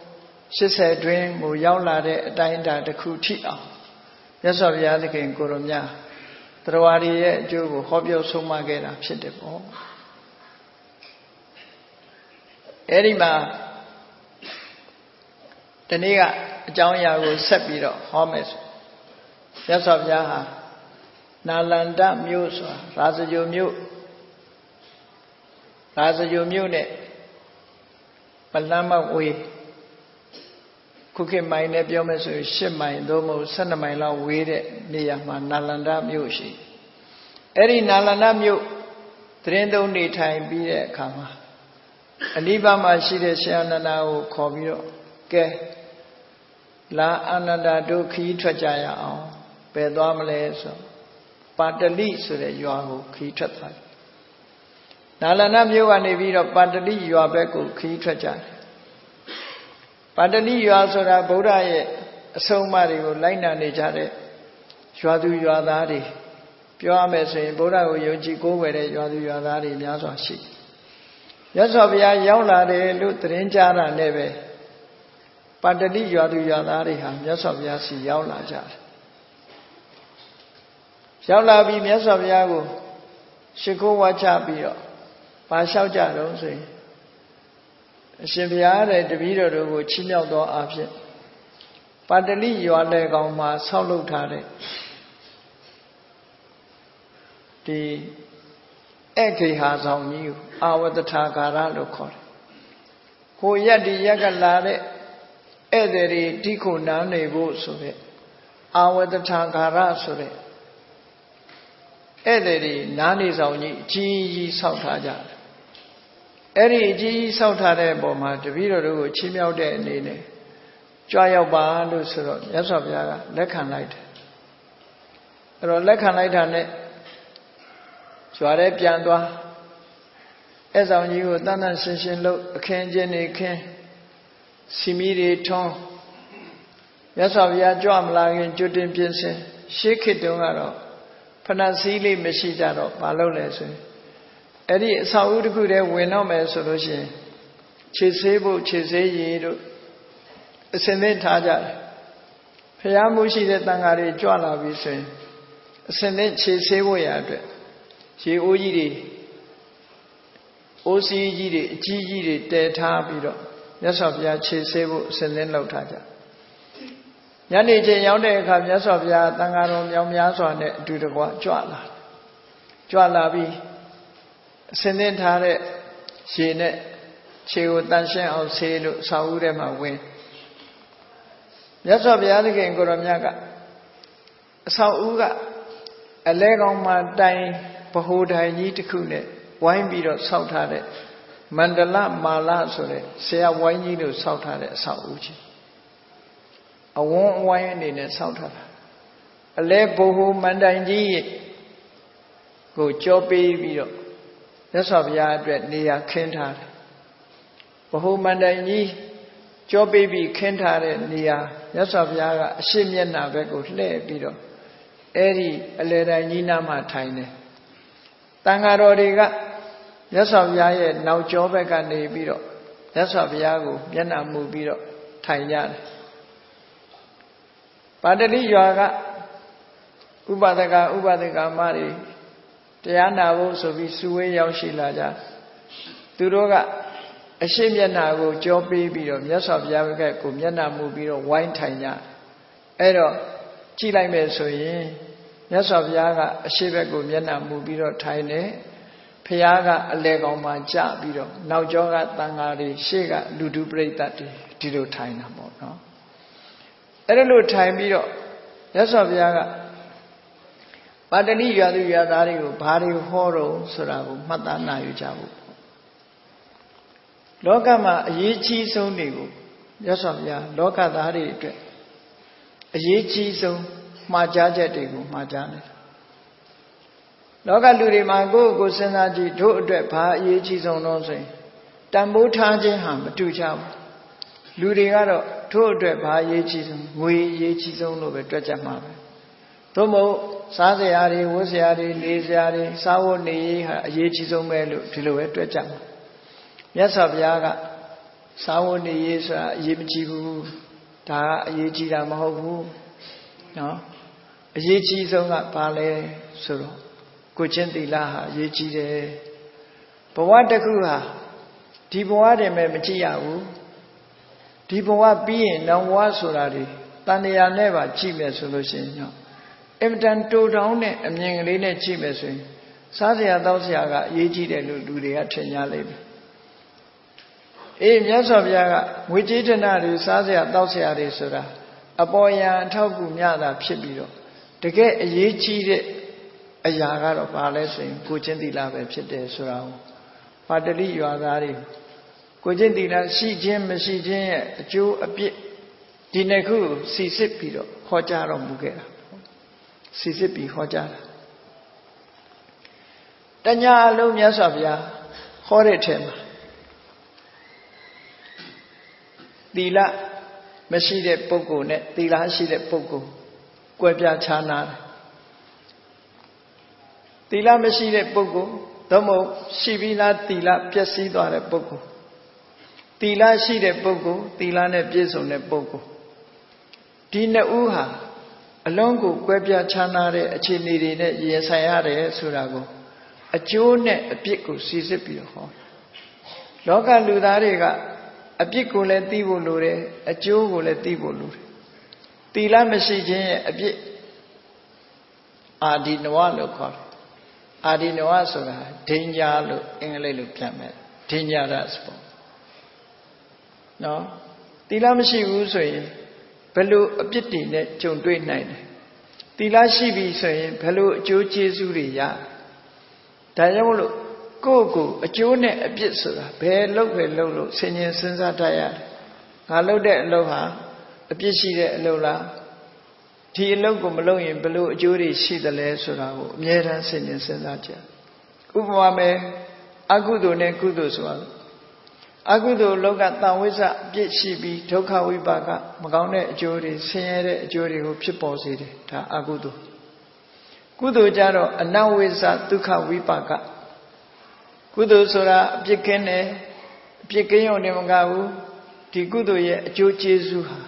80တွင်ကိုရောက်လာတဲ့အတိုင်းအတာတစ်ခုထိအောင်မြတ်စွာဘုရားသခင်ကိုယ်တော်မြတ်တရားတွေရဲ့အကျိုးကိုဟောပြောဆုံးမခဲ့တာဖြစ်တယ်ပေါ့အဲ့ဒီမှာဒီနေ့ကအကြောင်းအရာကိုဆက်ပြီးတော့ဟောမယ်ဆိုမြတ်စွာဘုရားဟာနာလန္ဒမြို့ဆိုတာရာဇဂိုမြို့နဲ့မလမ်းမဝေးခုခေတ်မိုင်နဲ့ပြောမယ်ဆိုရင်10မိုင်သို့မဟုတ်12မိုင်လောက်ဝေးတဲ့နေရာမှာနာလန္ဒမြို့ရှိအဲ့ဒီနာလန္ဒမြို့သတင်းသုံးနေထိုင်ပြီးတဲ့အခါမှာအနိဗ္ဗာန်မှာရှိတဲ့ရှင်အာနန္ဒာကိုခေါ်ပြီးတော့ကဲလာအာနန္ဒာတို့ခီးထွက်ကြရအောင်ဘယ်သွားမလဲဆိုပါတလိဆိုတဲ့ရွာကိုခီးထွက်သွားတယ်နာလန္ဒမြို့ကနေပြီးတော့ပါတလိရွာဘက်ကိုခီးထွက်ကြတယ်ပါတလိရွာဆိုတာဗုဒ္ဓရဲ့အဆုံးအမတွေကိုလိုက်နာနေကြတဲ့ရွာသူရွာသားတွေပြောရမယ်ဆိုရင်ဗုဒ္ဓကိုယုံကြည်ကိုးကွယ်တဲ့ရွာသူရွာသားတွေများစွာရှိမြတ်စွာဘုရားရောက်လာတယ်လို့သတင်းကြားတာနဲ့ပဲပါတလိရွာသူရွာသားတွေဟာမြတ်စွာဘုရားစီရောက်လာကြတယ်ရောက်လာပြီးမြတ်စွာဘုရားကိုရှိခိုးဝါချပြီးတော့ဘာလျှောက်ကြတော့ဆိုရင်အရှင်ဘုရားတဲ့တပည့်တော်တို့ကိုချီးမြှောက်သောအားဖြင့်ပါတလိရွာလေကောင်မှာဆောက်လုပ်ထားတဲ့ဒီဧကေဟာဆောင်ကြီးကိုအာဝတ္တထာကာရလို့ခေါ်တယ်။ကိုရက်ဒီရက်ကလာတဲ့ဧည့်သည်တွေတိခုနားနေဖို့ဆိုတဲ့အာဝတ္တထာကာရဆိုတဲ့ဧည့်သည်တွေနားနေဆောင်ကြီးအကြီးကြီးဆောက်ထားကြတယ်။အဲ့ဒီအကြီးကြီးဆောက်ထားတဲ့အပေါ်မှာတပည့်တော်တို့ကိုချီးမြှောက်တဲ့အနေနဲ့ကြွားရောက်ပါလို့ဆိုတော့မြတ်စွာဘုရားကလက်ခံလိုက်တယ်။အဲ့တော့လက်ခံလိုက်တာနဲ့ကျွာတဲ့ပြန်သွားအဲ့ဆောင်ကြီးကိုတန်တန်ရှင်းရှင်းလုပ်အခင်းချင်းတွေခင်းစီမီတွေထွန်းမြတ်စွာဘုရားကြွမလာခင်ကျွတ်တင်ပြင်ဆင်ရှေးခေတ်တုန်းကတော့ဖဏစည်းလေးမရှိကြတော့မလုပ်လဲဆိုရင်အဲ့ဒီအဆောက်အဦတစ်ခုတည်းဝင်တော့မယ်ဆိုလို့ရှိရင်ခြေဆေးဖို့ခြေဆေးရည်တို့အစင်သင့်ထားကြတယ်ဘုရားမှုရှိတဲ့တန်ဃာတွေကြွလာပြီဆိုရင်အစင်သင့်ခြေဆေးဖို့ရအတွက်ရေအိုးကြီးတွေအိုးစီးကြီးတွေအကြီးကြီးတွေတည်ထားပြီးတော့မြတ်စွာဘုရားခြေဆေးဖို့အစင်သင့်လုပ်ထားကြညနေချိန်ရောက်တဲ့အခါမြတ်စွာဘုရားတန်ဃာတော်မြောင်များစွာနဲ့အတူတကွကြွလာပြီးအစင်သင့်ထားတဲ့ရေနဲ့ခြေကိုတန်ရှင်းအောင်ဆေးလို့ဆောက်ဦးထဲမှာဝင်မြတ်စွာဘုရားသခင်ကိုယ်တော်မြတ်က sau uga alegong ma dai bahu dai nhi tikhu ne wine pi do sauk tha de mandala mala so de sia wine nhi lo sauk tha de sau u chi awon wine ani ne sauk tha ale bahu mandai nhi ko cho pe pi do Nhật Phật atwet neya khin tha de bahu mandai nhi cho pe pi khin tha de neya Nhật Phật ga a shit myat na bek ko hle pi do eri ale dai nhi na ma thain ne Tanga ro de ga Nhật Phật ye nau cho bek ka ne pi do Nhật Phật ko myat na mu pi do thain ja de Padali ywa ga Upadaka ma deတရားနာဖို့ဆိုပြီးစုဝေးရောက်ရှိလာကြသူတို့ကအရှိမျက်နာကိုကြောပေးပြီးတော့မြတ်စွာဘုရားကကိုမျက်နာမူပြီးတော့ဝိုင်းထိုင်ကြအဲ့တော့ကြည့်လိုက်မယ်ဆိုရင်မြတ်စွာဘုရားကအရှိဘက်ကိုမျက်နာမူပြီးတော့ထိုင်တယ်ဘုရားကအလဲကောင်မှာကြပြီးတော့နောက်ကျောကတန်ဃာတွေရှေ့ကလူတုပရိသတ်တွေဒီလိုထိုင်တာပေါ့နော်အဲ့ဒါလို့ထိုင်ပြီးတော့မြတ်စွာဘုရားကပါဠိရွာသူရွာသားတွေကိုဘာတွေဟောတော့ဆိုတာကိုမှတ်သားနိုင်ကြဖို့လောကမှာအရေးကြီးဆုံးတွေကိုမြတ်စွာဘုရားလောကသားတွေအတွက်အရေးကြီးဆုံးမှားကြားချက်တွေကိုမှားကြားတယ်လောကလူတွေမှာကိုယ့်ကိုယ်စဉ်းစားကြည့်တို့အတွက်ဘာအရေးကြီးဆုံးတော့ဆိုရင်တန်ဖိုးထားခြင်းဟာမတူကြဘူးလူတွေကတော့တို့အတွက်ဘာအရေးကြီးဆုံးငွေအရေးကြီးဆုံးလို့ပဲတွက်ကြမှာပဲသို့မဟုတ်စားစရာတွေဝတ်စရာတွေနေစရာတွေစားဝတ်နေရေးဟာအရေးကြီးဆုံးပဲလို့ဒီလိုပဲတွက်ကြမှာမြတ်စွာဘုရားကစားဝတ်နေရေးဆိုတာအရေးမကြီးဘူးဒါကအရေးကြီးတာမဟုတ်ဘူးနော်အရေးကြီးဆုံးကဘာလဲဆိုတော့ကိုကျင့်သီလဟာအရေးကြီးတယ်ဘဝတစ်ခုဟာဒီဘဝတည်းမဲ့မကြည့်ရဘူးဒီဘဝပြီးရင်နောက်ဘဝဆိုတာတွေတန်တရားနဲ့ပါကြည့်မယ်ဆိုလို့ရှိရင်နော်အင်မတန်တိုတောင်းတဲ့အမြင်ကလေးနဲ့ကြည့်မယ်ဆိုရင်စားစရာတောက်စရာကအရေးကြီးတယ်လို့လူတွေကထင်ကြလိမ့်မယ်အေးမြတ်စွာဘုရားကငွေကြေးဒဏတွေစားစရာတောက်စရာတွေဆိုတာအပေါ်ယံအထောက်အကူမြတာဖြစ်ပြီးတော့တကယ်အရေးကြီးတဲ့အရာကတော့ဘာလဲဆိုရင်ကိုကျင့်သီလပဲဖြစ်တယ်ဆိုတာကိုပါဠိရွာသားတွေကိုကျင့်သီလရှိခြင်းမရှိခြင်းရဲ့အကျိုးအပြစ်ဒီနှစ်ခုကိုစီစစ်ပြီးတော့ဟောကြားတော်မူခဲ့တာစီစစ်ပြီးဟောကြားတာတညာအလုံးမြတ်စွာဘုရားဟောတဲ့ထဲမှာသီလမရှိတဲ့ပုဂ္ဂိုလ်နဲ့သီလရှိတဲ့ပုဂ္ဂိုလ်ကွဲပြားခြားနာတယ်သီလမရှိတဲ့ပုဂ္ဂိုလ်သို့မဟုတ်ရှိပြီးသားသီလပျက်စီးသွားတဲ့ပုဂ္ဂိုလ်သီလရှိတဲ့ပုဂ္ဂိုလ်သီလနဲ့ပြည့်စုံတဲ့ပုဂ္ဂိုလ်ဒီနှစ်ဦးဟာအလုံးကိုကွဲပြားခြားနာတဲ့အခြေအနေတွေနဲ့ရင်ဆိုင်ရတယ်ဆိုတာကိုအကျိုးနဲ့အပြစ်ကိုစီစစ်ပြီးတော့ဟောလောကလူသားတွေကအပြစ်ကိုလည်းသိဖို့လိုတယ်အကျိုးကိုလည်းသိဖို့လိုတယ်သီလမရှိခြင်းရဲ့အပြစ်အာဒီနဝလို့ခေါ်တယ်အာဒီနဝဆိုတာဒိညာလို့အင်္ဂလိပ်လိုပြန်မယ်ဒိညာရစပေါ့နော်သီလမရှိဘူးဆိုရင်ဘယ်လိုအပြစ်တွေနဲ့ကြုံတွေ့နိုင်တယ်သီလရှိပြီဆိုရင်ဘယ်လိုအကျိုးကျေးဇူးတွေရဒါကြောင့်မလို့ကိုယ့်ကိုအကျိုးနဲ့အပြစ်ဆိုတာဘယ်လုပ်ပဲလုပ်လို့ဆင်ញင်စဉ်းစားတတ်ရတယ်ငါလုပ်တဲ့အလုပ်ဟာအပြစ်ရှိတဲ့အလုပ်လားဒီအလုပ်ကိုမလုပ်ရင်ဘယ်လိုအကျိုးတွေရှိသလဲဆိုတာကိုအမြဲတမ်းဆင်ញင်စဉ်းစားကြဥပမာမယ်အကုသိုလ်နဲ့ကုသိုလ်ဆိုတာအကုသိုလ်လောကတန်ဝိဇ္ဇအပြစ်ရှိပြီးဒုက္ခဝိပါကမကောင်းတဲ့အကျိုးတွေဆင်းရဲတဲ့အကျိုးတွေကိုဖြစ်ပေါ်စေတယ်ဒါအကုသိုလ်ကုသိုလ်ကြတော့အနဝိဇ္ဇဒုက္ခဝိပါကကုသိုလ်ဆိုတာအပြစ်ကင်းတယ်အပြစ်ကင်းရုံနဲ့မကဘူးဒီကုသိုလ်ရဲ့အကျိုးကျေးဇူးဟာ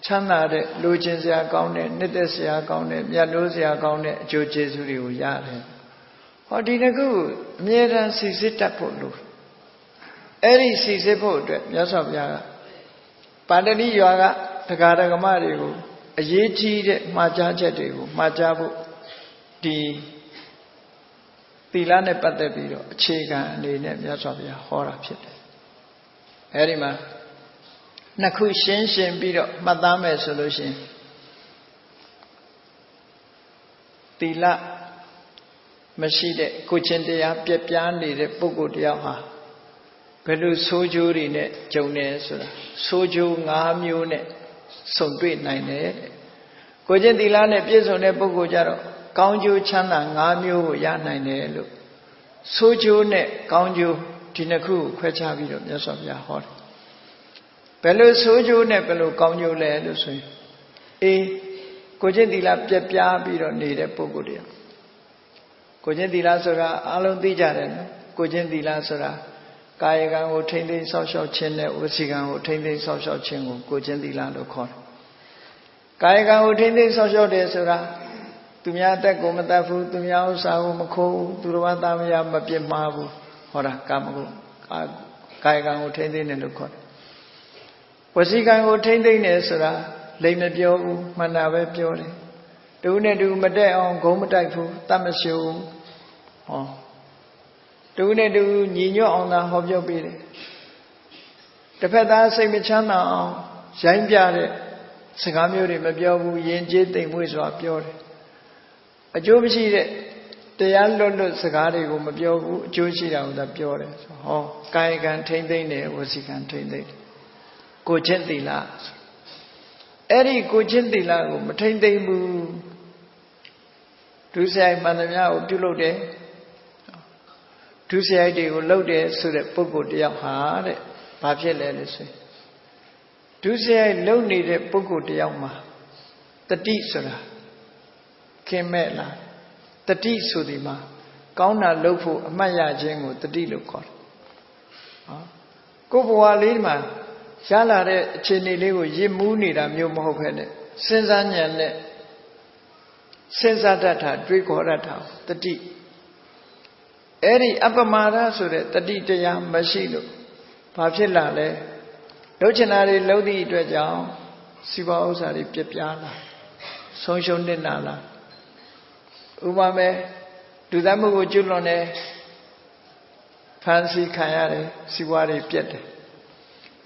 ချမ်းသာတဲ့လိုချင်စရာကောင်းတဲ့နှစ်သက်စရာကောင်းတဲ့မြတ်လို့စရာကောင်းတဲ့အကျိုးကျေးဇူးတွေကိုရတယ်ဟောဒီတစ်ခုအမြဲတမ်းစီစစ်တတ်ဖို့လိုအဲ့ဒီစီစစ်ဖို့အတွက်မြတ်စွာဘုရားကပါဠိရွာကတရားဓမ္မတွေကိုအရေးကြီးတဲ့မှားကြားချက်တွေကိုမှားကြားဖို့ဒီသီလနဲ့ပတ်သက်ပြီးတော့အခြေခံအနေနဲ့မြတ်စွာဘုရားဟောတာဖြစ်တယ်အဲ့ဒီမှာနှစ်ခုရှင်းပြီးတော့မှတ်သားမယ်ဆိုလို့ရှိရင် တီလမရှိတဲ့ကိုချင်းတရားပြက်ပြားနေတဲ့ပုဂ္ဂိုလ်တယောက်ဟာဘယ်လိုဆိုးကျိုးတွေနဲ့ကြုံတယ်ဆိုတာဆိုးကျိုး5မျိုးနဲ့ဆုံတွေ့နိုင်တယ်ကိုချင်းတီလနဲ့ပြည့်စုံတဲ့ပုဂ္ဂိုလ်ကြတော့ကောင်းကျိုးချမ်းသာ5မျိုးကိုရနိုင်တယ်လို့ဆိုးကျိုးနဲ့ကောင်းကျိုးဒီနှစ်ခုကိုခွဲခြားပြီးတော့မြတ်စွာဘုရားဟောတယ်ဘယ်လိုဆိုးကျိုးနဲ့ဘယ်လိုကောင်းကျိုးလဲလို့ဆိုရင်ကိုချင်းတီလပြက်ပြားပြီးတော့နေတဲ့ပုဂ္ဂိုလ်တရားကိုချင်းတီလဆိုတာအလုံးသိကြတယ်နော်ကိုချင်းတီလဆိုတာကာယကံကိုထိမ့်သိမ်းဆောက်ရှောက်ခြင်းနဲ့ဝစီကံကိုထိမ့်သိမ်းဆောက်ရှောက်ခြင်းကိုကိုချင်းတီလလို့ခေါ်တယ်ကာယကံကိုထိမ့်သိမ်းဆောက်ရှောက်တယ်ဆိုတာသူများအသက်ကိုမတတ်ဘူးသူများဥစ္စာကိုမခိုးဘူးသူတော်ဘာသားမယားမပြစ်မှားဘူးဟောတာကာမဂုဏ်ကာယကံကိုထိမ့်သိမ်းတယ်လို့ခေါ်တယ်ဝစီကံကိုထိမ့်သိမ်းတယ်ဆိုတာလိမ်မပြောဘူးမှန်တာပဲပြောတယ်တူနဲ့တူမတက်အောင်ဂုံးမတိုက်ဘူးတတ်မရှိဘူးဟောတူနဲ့တူညီညွတ်အောင်သာဟောပြောပေးတယ်တစ်ဖက်သားစိတ်မချမ်းသာအောင်ရိုင်းပြတဲ့စကားမျိုးတွေမပြောဘူးယဉ်ကျေးသိမ်မွေ့စွာပြောတယ်အကျိုးမရှိတဲ့တရားလွတ်စကားတွေကိုမပြောဘူးအကျိုးရှိတာကိုသာပြောတယ်ဟောကာယကံထိမ့်သိမ့်တယ်ဝစီကံထိမ့်သိမ့်တယ်ကိုချင်းသီလအဲ့ဒီကိုချင်းသီလကိုမထိမ့်သိမ့်ဘူးဒုစရိုက်မှန်သမျှကိုပြုလုပ်တယ်ဒုစရိုက်တွေကိုလုပ်တယ်ဆိုတဲ့ပုဂ္ဂိုလ်တယောက်ဟာတဲ့ဘာဖြစ်လဲလို့ဆိုရင်ဒုစရိုက်လုပ်နေတဲ့ပုဂ္ဂိုလ်တယောက်မှာတတိဆိုတာခင်မဲ့လားတတိဆိုဒီမှာကောင်းတာလုပ်ဖို့အမှတ်ရခြင်းကိုတတိလို့ခေါ်တယ်ကိုယ်ဘဝလေးမှာရလာတဲ့အခြေအနေလေးကိုရစ်မူးနေတာမျိုးမဟုတ်ဘဲနဲ့စဉ်းစားဉာဏ်နဲ့စဉ်းစားတတ်တာတွေးခေါ်တတ်တာတတိအဲ့ဒီအပမာဒဆိုတဲ့တတိတရားမရှိလို့ဘာဖြစ်လာလဲလှုပ်ချင်တာတွေလှုပ်သည့်အတွက်ကြောင့်စီးပွားဥစ္စာတွေပြက်ပြားလာဆုံးရှုံးနစ်နာလာဥပမာလူသားမှုကိုကျွလွန်တယ်ဖန်ဆီးခံရတယ်စီးပွားတွေပြက်တယ်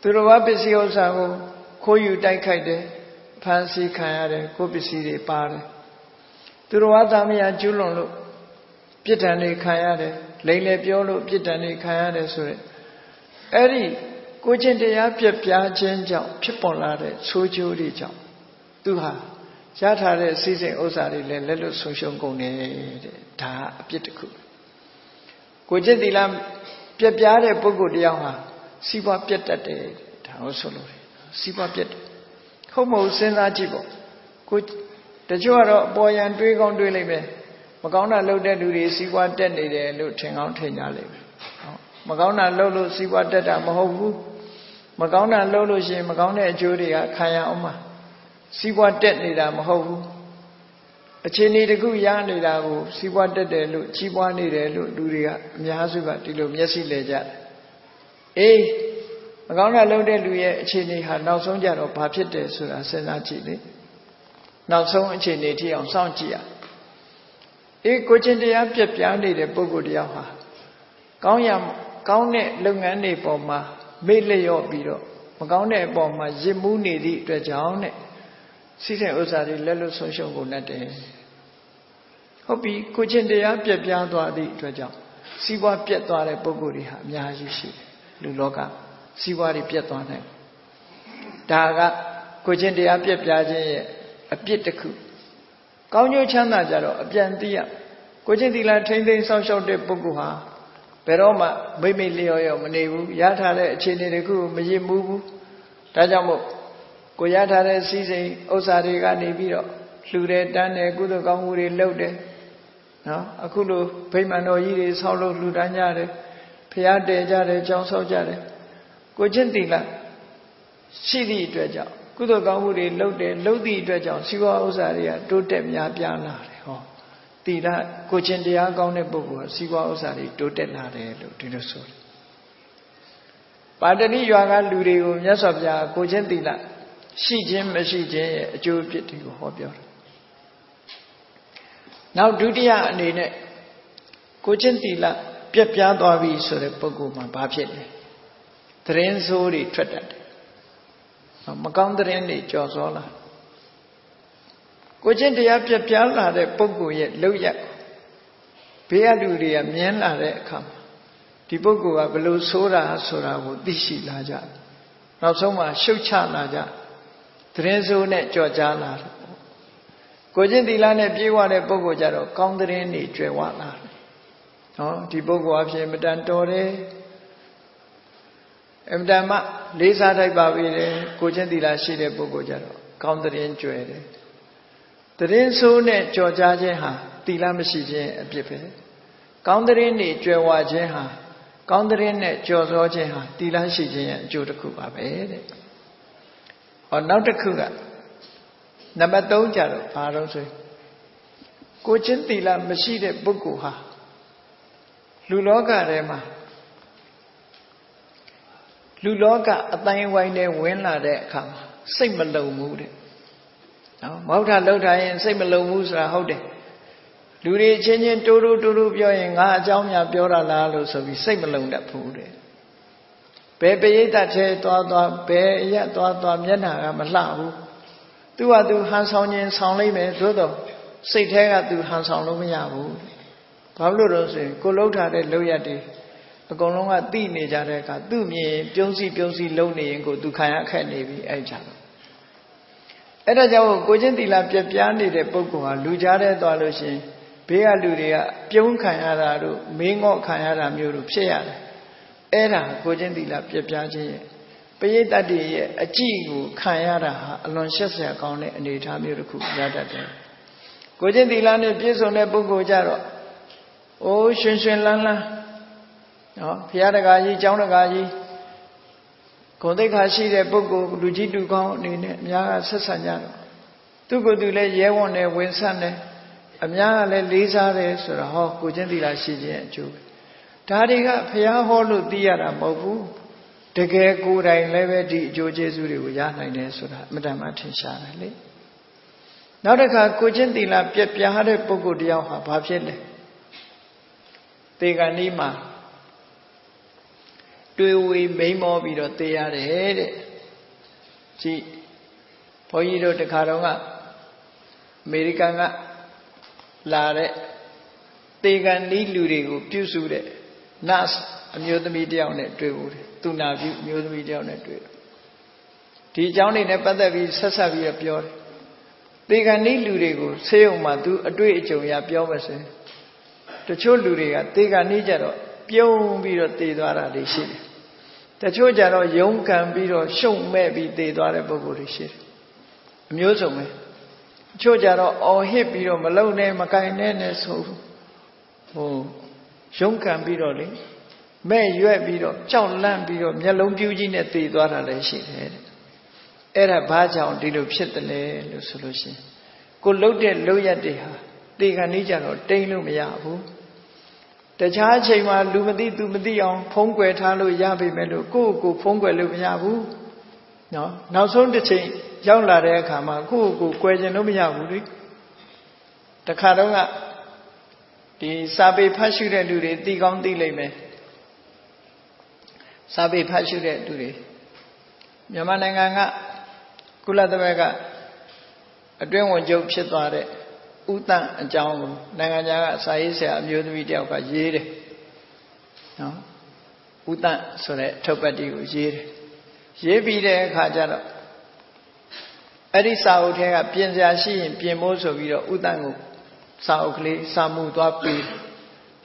သူတော်ဘာပစ္စည်းဥစ္စာကိုခိုးယူတိုက်ခိုက်တယ်ဖန်ဆီးခံရတယ်ကိုယ်ပစ္စည်းတွေပါတယ်သူတော်ဘာသားမယားကျွလွန်လို့ပြစ်ဒဏ်တွေခံရတယ်လိမ်လေပြောလို့ပြစ်ဒဏ်တွေခံရတယ်ဆိုရက်အဲ့ဒီကိုချင်းတရားပြက်ပြားခြင်းကြောင့်ဖြစ်ပေါ်လာတဲ့ဆိုးကျိုးတွေကြောင့်သူဟာရထားတဲ့စီးစိမ်ဥစ္စာတွေလည်းလက်လွတ်ဆုံးရှုံးကုန်တယ်တဲ့ဒါအပြစ်တစ်ခုကိုချင်းသီလပြက်ပြားတဲ့ပုဂ္ဂိုလ်တယောက်ဟာစီးပွားပြတ်တတ်တယ်ဒါဟုတ်ဆိုလို့စီးပွားပြတ်တယ်ဟုတ်မဟုတ်စဉ်းစားကြည့်ပေါ့ကိုတချို့ကတော့အပေါ်ယံတွေးကောင်းတွေးလိုက်ပဲမကောင်းတာလုပ်တဲ့လူတွေစီးပွားတက်နေတယ်လို့ထင်ကောင်းထင်ကြလိမ့်မယ်မကောင်းတာလုပ်လို့စီးပွားတက်တာမဟုတ်ဘူးမကောင်းတာလုပ်လို့ရှိရင်မကောင်းတဲ့အကျိုးတွေကခံရအောင်မှာစီးပွားတက်နေတာမဟုတ်ဘူးအခြေအနေတစ်ခုရနေတာကိုစီးပွားတက်တယ်လို့ကြီးပွားနေတယ်လို့လူတွေကအများစုကဒီလိုမျက်စိလဲကြတယ်မကောင်းတာလုပ်တဲ့လူရဲ့အခြေအနေဟာနောက်ဆုံးကြတော့ဘာဖြစ်တယ်ဆိုတာစဉ်းစားကြည့်လေနောက်ဆုံးအခြေအနေထိအောင်စောင့်ကြည့်ရကိုချင်းတရားပြက်ပြားနေတဲ့ပုဂ္ဂိုလ်တယောက်ဟာကောင်းတဲ့လုပ်ငန်းတွေပေါ်မှာမေ့လျော့ပြီးတော့မကောင်းတဲ့အပေါ်မှာရစ်မူးနေသည့်အတွက်ကြောင့်နဲ့စီးစိမ်ဥစ္စာတွေလက်လွတ်ဆုံးရှုံးကုန်တတ်တယ်ဟုတ်ပြီကိုချင်းတရားပြက်ပြားသွားသည့်အတွက်ကြောင့်စီးပွားပြက်သွားတဲ့ပုဂ္ဂိုလ်တွေဟာအများကြီးရှိတယ်လူလောကစီးပွားတွေပြက်သွားနိုင်ဒါကကိုချင်းတရားပြက်ပြားခြင်းရဲ့အပြစ်တစ်ခုကောင်းကျိုးချမ်းသာကြတော့အပြန်သိရကိုချင်းသီလထိမ့်သိမ်းဆောက်ရှောက်တဲ့ပုဂ္ဂိုလ်ဟာဘယ်တော့မှမိတ်လျော့ရောမနေဘူးရထားတဲ့အခြေအနေတစ်ခုကိုမရစ်မှုဘူးဒါကြောင့်မို့ကိုရထားတဲ့စီးစိမ်ဥစ္စာတွေကနေပြီးတော့လှူတယ်တန်းတယ်ကုသိုလ်ကောင်းမှုတွေလုပ်တယ်နော်အခုလိုဗိမာန်တော်ကြီးတွေဆောက်လို့လှူဒန်းကြတယ်ဖျားတည်ကြတယ်ကြောင်းဆောက်ကြတယ်ကိုချင်းသီလရှိသည့်အတွက်ကြောင့်ကုသိုလ်ကောင်းမှုတွေလုပ်တယ်လုပ်သည့်အတွက်ကြောင့်စီးပွားဥစ္စာတွေကတိုးတက်များပြားလာတယ်ဟောသီလကိုချင်းတရားကောင်းတဲ့ပုဂ္ဂိုလ်ကစီးပွားဥစ္စာတွေတိုးတက်လာတယ်လို့ဒီလိုဆိုတယ်ပါတဏိရွာကလူတွေကိုမြတ်စွာဘုရားကိုချင်းသီလရှိခြင်းမရှိခြင်းရဲ့အကျိုးအပြစ်တွေကိုဟောပြောတယ်နောက်ဒုတိယအနေနဲ့ကိုချင်းသီလပြက်ပြားသွားပြီဆိုတဲ့ပုဂ္ဂိုလ်မှာဘာဖြစ်လဲသတင်းဆိုးတွေထွက်တတ်တယ်မကောင်းသတင်းတွေကြော်စောလာ ကိုချင်းတရားပြပြလာတဲ့ပုဂ္ဂိုလ်ရဲ့လောက်ရဘေးကလူတွေကမြင်လာတဲ့အခါမှာဒီပုဂ္ဂိုလ်ကဘယ်လိုဆိုးတာဆိုတာကိုသိရှိလာကြနောက်ဆုံးမှာရှုတ်ချလာကြသတင်းဆိုးနဲ့ကြော်ကြားလာတယ်ကိုချင်းသီလနဲ့ပြေးဝတဲ့ပုဂ္ဂိုလ်ကြတော့ကောင်းသတင်းတွေကျွယ်ဝလာတယ်နော်ဒီပုဂ္ဂိုလ်အဖြစ်မတန်တော်တယ်အမတန်မှလေးစားထိုက်ပါပြီလေကိုချင်းသီလရှိတဲ့ပုဂ္ဂိုလ်ကြတော့ကောင်းသတင်းကျွယ်တယ်သတင်းဆိုးနဲ့ကြော်ကြားခြင်းဟာသီလမရှိခြင်းအပြစ်ပဲကောင်းသတင်းတွေကျွယ်ဝခြင်းဟာကောင်းသတင်းနဲ့ကြော်စောခြင်းဟာသီလရှိခြင်းရဲ့အကျိုးတစ်ခုပါပဲတဲ့ဟောနောက်တစ်ခုကနံပါတ်3ကြတော့ဘာလို့ဆိုကိုချင်းသီလမရှိတဲ့ပုဂ္ဂိုလ်ဟာလူလောကထဲမှာလူလောကအတိုင်းဝိုင်းနဲ့ဝင်လာတဲ့အခါမှာစိတ်မလုံဘူးတဲ့နော်မဟုတ်တာလောက်ထားရင်စိတ်မလုံဘူးဆိုတာဟုတ်တယ်လူတွေချင်းချင်းတိုးပြောရင်ငါအကြောင်းများပြောတာလားလို့ဆိုပြီးစိတ်မလုံတတ်ဘူးတဲ့ဘယ်ပရိသတ်ထဲသွားဘယ်အရက်သွားမျက်နှာကမလှဘူးသူကသူဟန်ဆောင်ခြင်းဆောင်လိုက်မယ်သို့တော့စိတ်ထဲကသူဟန်ဆောင်လို့မရဘူးဘာလို့လို့ဆိုရင်ကိုလှုပ်ထားတဲ့လှုပ်ရက်တွေအကုန်လုံးကသိနေကြတဲ့အခါသူ့မြင်ပြုံးစီလုံးနေရင်ကိုသူခံရခက်နေပြီအဲ့ကြတော့အဲ့ဒါကြောင့်ကိုချင်းသီလပြပြားနေတဲ့ပုဂ္ဂိုလ်ဟာလူကြားတဲ့သွားလို့ရှိရင်ဘေးကလူတွေကပြုံးခံရတာတို့မင်းငေါ့ခံရတာမျိုးတို့ဖြစ်ရတယ်အဲ့ဒါကိုချင်းသီလပြပြားခြင်းရဲ့ပရိသတ်တွေရဲ့အကြည့်ကိုခံရတာဟာအလွန်ရှက်စရာကောင်းတဲ့အနေအထားမျိုးတစ်ခုရတတ်တယ်ကိုချင်းသီလနဲ့ပြည့်စုံတဲ့ပုဂ္ဂိုလ်ကြတော့အိုးရွှင်လန်းနော်ဘုရားတကာကြီးကျောင်းတကာကြီးဂုဏ်သိက္ခာရှိတဲ့ပုဂ္ဂိုလ်လူကြီးလူကောင်းအနေနဲ့အများကဆက်ဆံကြတော့သူကသူလည်းရဲဝံ့တယ်ဝင်ဆန့်တယ်အများကလည်းလေးစားတယ်ဆိုတော့ဟောကိုချင်းသီလရှိခြင်းအကျိုးဒါတွေကဘုရားဟောလို့သိရတာမဟုတ်ဘူးတကယ်ကိုယ်တိုင်လည်းပဲဒီအကျိုးကျေးဇူးတွေကိုရနိုင်တယ်ဆိုတာအမှန်တမ်းထင်ရှားတယ်လေနောက်တစ်ခါကိုချင်းသီလပြက်ပြားတဲ့ပုဂ္ဂိုလ်တယောက်ဟာဘာဖြစ်လဲသေကံဤမှာတွေ့ဝေမိန်မောပြီးတော့သေရတယ်တဲ့ကြည့်ဘုန်းကြီးတို့တခါတော့ကအမေရိကန်ကလာတဲ့သေကံဤလူတွေကိုပြုစုတဲ့ nurse အမျိုးသမီးတယောက်နဲ့တွေ့ဘူးတယ်သူနာပြုအမျိုးသမီးတယောက်နဲ့တွေ့တယ်ဒီအကြောင်းတွေနဲ့ပတ်သက်ပြီးဆက်ဆက်ပြီးပြောတယ်သေကံဤလူတွေကိုဆေးရုံမှာသူအတွေ့အကြုံရပြောမစင်တချို့လူတွေကသေကံဤကြတော့ပြုံးပြီးတော့သေသွားတာတွေရှိတယ်တချို့ကြတော့ယုံကံပြီးတော့ရှုံမဲ့ပြီးသေသွားတဲ့ပုဂ္ဂိုလ်တွေရှိတယ်အမျိုးစုံပဲတချို့ကြတော့အော်ဟစ်ပြီးတော့မလုံနဲ့မကင်နဲ့ဆိုယုံကံပြီးတော့လေမဲ့ရွက်ပြီးတော့ကြောက်လန့်ပြီးတော့မျက်လုံးပြူးကြီးနဲ့သေသွားတာလည်းရှိတယ်တဲ့အဲ့ဒါဘာကြောင့်ဒီလိုဖြစ်တယ်လဲလို့ဆိုလို့ရှိရင်ကိုလှုပ်တဲ့လှုပ်ရက်တွေဟာသေကံဤကြတော့တိမ့်လို့မရဘူးတခြားအချိန်မှာလူမသိသူမသိအောင်ဖုံးကွယ်ထားလို့ရပြီမဲ့လို့ကိုယ့်ကိုဖုံးကွယ်လို့မရဘူးနော်နောက်ဆုံးတစ်ချိန်ရောက်လာတဲ့အခါမှာကိုယ့်ကိုကွယ်ခြင်းလို့မရဘူးလေတခါတော့ကဒီစာပေဖတ်ရှုတဲ့လူတွေသိကောင်းသိလိမ့်မယ်စာပေဖတ်ရှုတဲ့လူတွေမြန်မာနိုင်ငံကကုလသမဂ္ဂအတွင်းဝန်ချုပ်ဖြစ်သွားတဲ့ဥတန့်အကြောင်းကိုနိုင်ငံခြားကစာရေးဆရာအမျိုးသမီးတယောက်ကရေးတယ်နော်ဥတန့်ဆိုတဲ့ထုတ်ပတ်တီကိုရေးတယ်ရေးပြီးတဲ့အခါကျတော့အဲ့ဒီစာအုပ်ထဲကပြင်စရာရှိရင်ပြင်ဖို့ဆိုပြီးတော့ဥတန့်ကိုစာအုပ်ကလေးစာမှုသွားပေး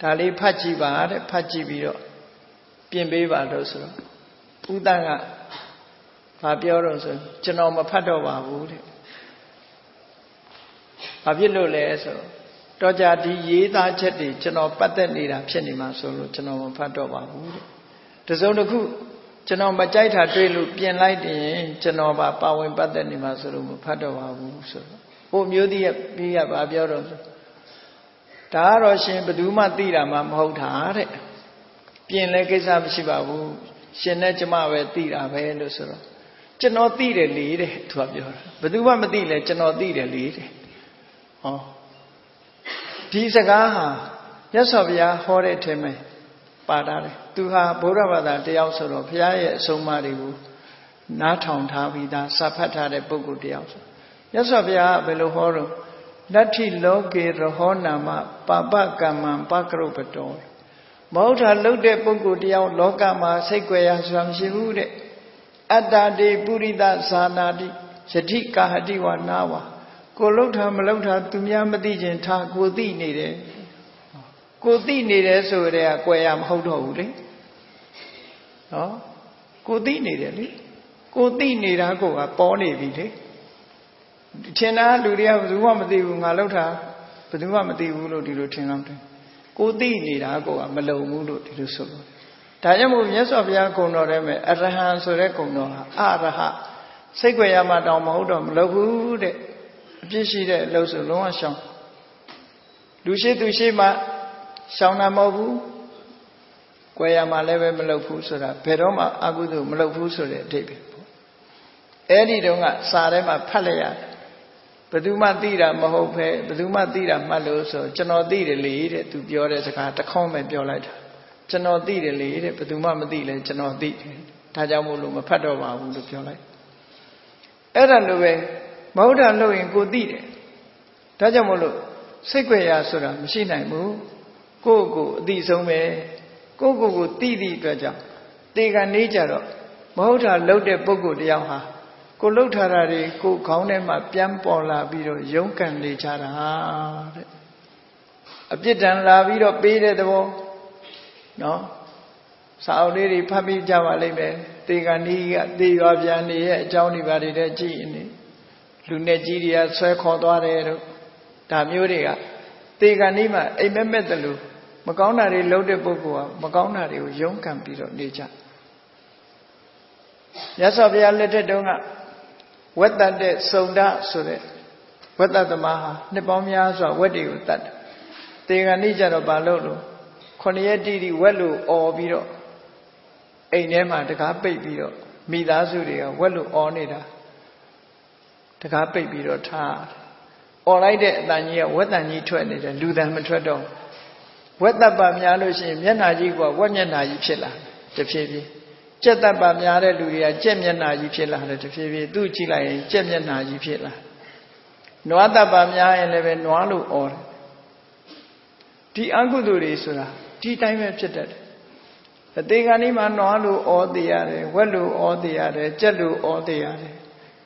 ဒါလေးဖတ်ကြည့်ပါတဲ့ဖတ်ကြည့်ပြီးတော့ပြင်ပေးပါလို့ဆိုတော့ဥတန့်ကဘာပြောတော့ဆိုကျွန်တော်မဖတ်တော့ပါဘူးတဲ့ဘာဖြစ်လို့လဲဆိုတော့ကြဒီရေးသားချက်တွေကျွန်တော်ပတ်သက်နေတာဖြစ်နေမှာဆိုလို့ကျွန်တော်မဖတ်တော့ပါဘူးတဲ့တစုံတစ်ခုကျွန်တော်မကြိုက်တာတွေ့လို့ပြင်လိုက်ရင်ကျွန်တော်ပါဝင်ပတ်သက်နေမှာဆိုလို့မဖတ်တော့ပါဘူးဆိုတော့ဟိုမျိုးသည်ပြီးကဘာပြောတော့ဆိုဒါကတော့ရှင်ဘယ်သူမှသိတာမှမဟုတ်တာတဲ့ပြင်လဲကိစ္စမရှိပါဘူးရှင်နဲ့ကျမပဲသိတာပဲလို့ဆိုတော့ကျွန်တော်သိတယ်လေတဲ့သူကပြောတာဘယ်သူမှမသိလဲကျွန်တော်သိတယ်လေတဲ့ဟောဒီစကားဟာမြတ်စွာဘုရားဟောတဲ့အထက်မှာပါတာလေသူဟာဗုဒ္ဓဘာသာတယောက်ဆိုတော့ဘုရားရဲ့အဆုံးအမတွေကိုနားထောင်ထားပြီးသားစာဖတ်ထားတဲ့ပုဂ္ဂိုလ်တယောက်ဆိုမြတ်စွာဘုရားဘယ်လိုဟောတော့ Nati loke rohonama papa kaman pakropato. Mauta lote poku diao lokama sequea samsibude. Adade purida sanadi. Sati kahadi wa nawa. Kolota malota tumyamati jenta kodi nide. Kodi nide so rea quayam hodole. No? Kodi nide. Kodi nida go a pony vide. Chena Luria Wamati Ngalota, but Wamati Ulu Dilutinam. Kodi nida go a malo mulu dilusolo. Tayamu yes of Yakono Reme, Arahan Sorekono, Araha, Sequayama Damodom, Lohu, Jishide, Loso Sham. Lucia Dushima, Shauna Mobu, Guayama Leve Melopusura, Peroma Agudu Melopusura, David. Eddie Donga, Sarema Palea. Baduma Dira Mahope, Baduma Dira Maloso, Janodi lead to Biore Zakata comment Biolata. Janodi lead, Baduma Madile, Janodi, Tajamulu, Padova, would Biolite. Edanove, Mauda Loin go dide. Tajamulu, Sequia Sura, Machine Mu, Gogo, Dizome, Gogo, Didi Gaja, Dega Nature, Mauda loaded Bogo Diaha. Kolotari, go Kaunema, Piampola, Bido, Yonkan de Chara. A bit and la Vido paid the war. No? Saudi Papi Java Leme, Tegani, the Aviani, Johnny Varida Gini, Lunegiria, Circodare, Tamuria, Teganima, a Memetalu, Magonari loaded Bogoa, Magonari, Yonkan Bido, Nature. Yes, of your letter donga. What that de soda so that what that the maha, Nepomia, so what do you that? They are Nija of Balolo, Conieti, Wellu or Bido, a nema, the carpe bido, Midazuria, Wellu or Nida, the carpe bido tar. All I did than ye, what than ye twenty, and do them a treadle. What that Bamialos in Yanaji, what Yanaji chilla, the Phoebe. Cheta Bamiare Luria, Jemiana Yipilla, the Phoebe, do Chila, Jemiana Yipilla. No other Bamia and Leven Noalu or T. Anguduri Sura, T. Time of Chetat. The Deganima Noalu or the other, Wellu or the other, Jelu or the other.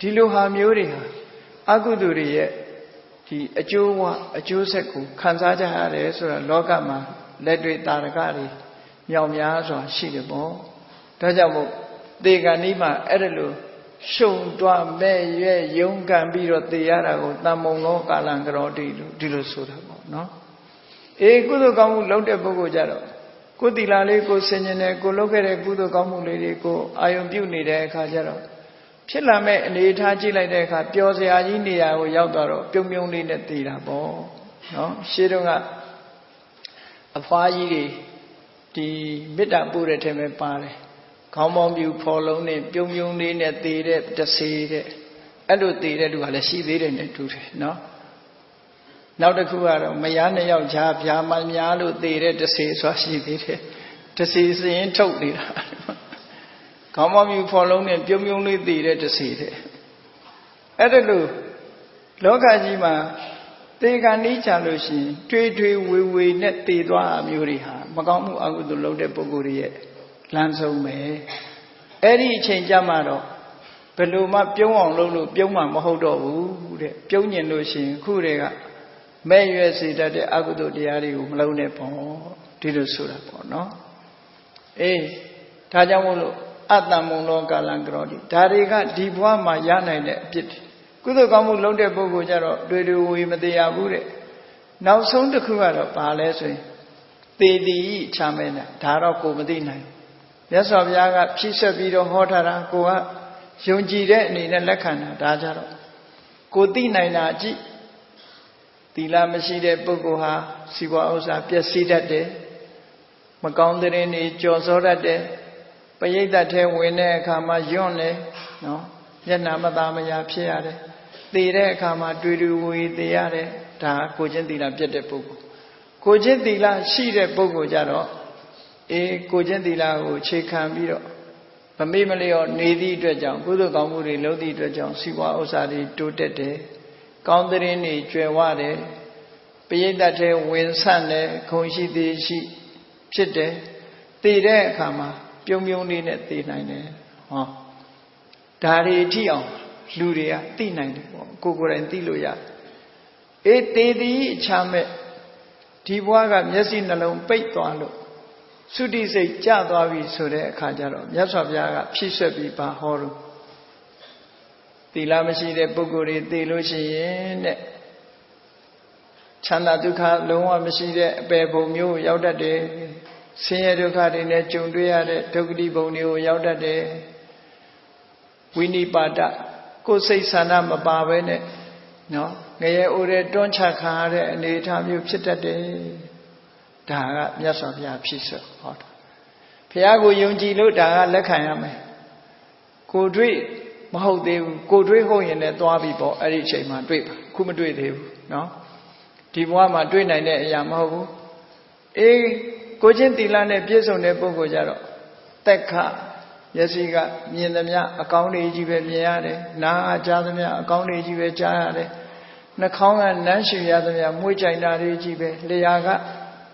Tiluha Muriha, Aguduri, the Ajuwa, Ajuseku, Kansaja Sura, Logama, Ledri Taragari, Yamyazo, Shigabo. Tajamu, Deganima, Edelu, Shun Dwa Me, Young Gambiro, the Yarago, Namongo, Kalangro, Dilusura, no? E Gudu Gamu Lote Bogojaro. Kudilale go Senene, go look at a Gudu Gamu lady go, I am Buni de Kajaro. Chilame and the Itachi like the Piosia India or Yaudaro, Pyongyong de Tirabo, no? Shirunga a fire, the Bita Bureteme Pare. Come on, you follow me, Pyongyong in a theatre, the city. I do theatre to Alessi, they didn't do it, no? Now the Kuara, Mayana Yao Jab, Yamanyalu, theatre, the city, so she did it. The city ain't totally. Come on, you follow me, Pyongyong theatre, the city. Edalu, Lokajima, they can each allusion, tree, we net the Dwa Muriha, Magamu Agudu Lode Bogurie. Lanzo me. Eddie change Yamado. Peluma Pyong Lulu, Pyoma Mohodo, Pyonyan Lucian, Kurega. May you see that the Agudo Diari, Malone Pon, Tilusura, no? Eh, Tajamulo, Adamuno Galangrodi, Tariga, Dibwa Mayana, Pit. Kudogamu Londe Bogojaro, do we Medea Bure. Now soon the Kuara, Palese. They the Chamena, Tarako Medina. Yes, of Yaga, Pisa Vido Hotara, Goa, Yunji, Nina Lakana, Dajaro. Kodi Nainaji, Tila Machide Bogoha, Siwa Osa, Piasida de Macoundere, Josora de Payeta Te Wene, Kama Yone, no, Yanamadama Piare, the Kama Dudu, the Yare, Ta, Cogentila Piete Pogo. Cogentila, she de Bogo Jaro. E Cogentila, Chekan Viro, Pamimali or Nedi Dredjang, Gudu Gamuri, Lodi Dredjang, Siwa Osari, Tutete, ကောင်းတဲ့နေကြွယ်ဝတယ်ပရိသတ်တွေဝင်ဆန့်တယ်ခုံရှိသေးရှိဖြစ်တယ်တည်တဲ့အခါမှာပြုံပြုံလေးနဲ့တည်နိုင်တယ်ဟောဒါတွေအထိအောင်လူတွေကသိနိုင်တယ်ပေါ့ကိုယ်တိုင်သိလို့ရအေးတည်သည်အချမဲ့ဒီဘဝကမျက်စိနှလုံးပိတ်သွားလို့သုတိစိတ်ကျသွားပြီဆိုတဲ့အခါကျတော့မြတ်စွာဘုရားကဖြည့်ဆွက်ပြီးပါဟောလို့သီလမရှိတဲ့ပုဂ္ဂိုလ်တွေသိလို့ရှိရင်တဲ့ချမ်းသာဒုက္ခလုံးဝမရှိတဲ့အပယ်ဘုံမျိုးကိုရောက်တတ်တယ်ဆင်းရဲဒုက္ခတွေနဲ့ကြုံတွေ့ရတဲ့ဒုက္ခတိဘုံတွေကိုရောက်တတ်တယ်ဝိနိပါဒကိုယ်စိတ်ဆန္ဒမပါဘဲနဲ့နော်ငရဲအိုတဲ့တွန်းချခံရတဲ့အနေအထားမျိုးဖြစ်တတ်တယ်ဒါကမြတ်စွာဘုရားဖြစ်ဆိုဟောတာဘုရားကိုယုံကြည်လို့ဒါကလက်ခံရမယ်ကိုတွေ့မဟုတ်သေးဘူးကိုတွေ့ဟုတ်ရင်လည်းသွားပြီပေါ့အဲ့ဒီအချိန်မှာတွေ့ပါခုမတွေ့သေးဘူးနော်ဒီဘဝမှာတွေ့နိုင်တဲ့အရာမဟုတ်ဘူးအေးကိုချင်းသီလနဲ့ပြည့်စုံတဲ့ပုဂ္ဂိုလ်ကြတော့သက်ခမျက်စိကမြင်သမျှအကောင်းတွေကြီးပဲမြင်ရတယ်နားကကြားသမျှအကောင်းတွေကြီးပဲကြားရတယ်နှာခေါင်းကနမ်းရှူရသမျှမွေးကြိုင်တာတွေကြီးပဲလျှာက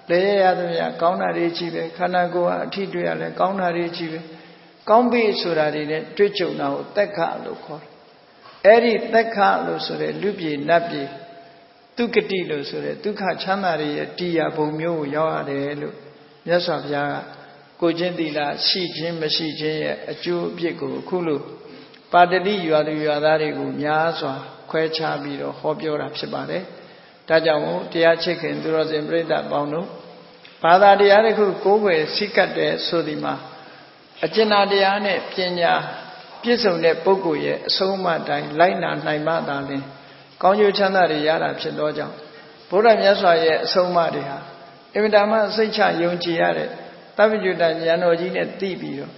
လဲရသမျှကောင်းတာတွေကြီးပဲခန္ဓာကိုယ်ကအထိတွေ့ရလဲကောင်းတာတွေကြီးပဲကောင်းပြီဆိုတာတွေနဲ့တွေ့ကြုံတာကိုသက်ခလို့ခေါ်တယ်အဲ့ဒီသက်ခလို့ဆိုတဲ့လူပြေနတ်ပြေဒုက္ကတိလို့ဆိုတဲ့ဒုက္ခချမ်းသာတွေရဲ့တရားဘုံမျိုးကိုရောက်ရတယ်လို့မြတ်စွာဘုရားကကိုချင်းသီလရှိခြင်းမရှိခြင်းရဲ့အကျိုးအပြစ်ကိုအခုလို့ပါတတိရွာသူရွာသားတွေကိုများစွာခွဲခြားပြီးတော့ဟောပြောတာဖြစ်ပါတယ်။ဒါကြောင့်မို့တရားချစ်ခင်သူတော်စင်ပြိဿပေါင်းတို့ဘာသာတရားတစ်ခုကိုးကွယ်စိတ်ကပ်တဲ့ဆိုဒီမှာအကျဉ်းတရားနဲ့ပညာပြည့်စုံတဲ့ပုဂ္ဂိုလ်ရဲ့အဆုံးအမတိုင်းလိုက်နာနိုင်မှသာလျှင်ကောင်းကျိုးချမ်းသာတွေရတာဖြစ်သောကြောင့်ဘုရားမြတ်စွာရဲ့အဆုံးအမတွေဟာအင်မတန်မှစိတ်ချယုံကြည်ရတဲ့သဗ္ဗညုတဉာဏ်တော်ကြီးနဲ့သိပြီးတော့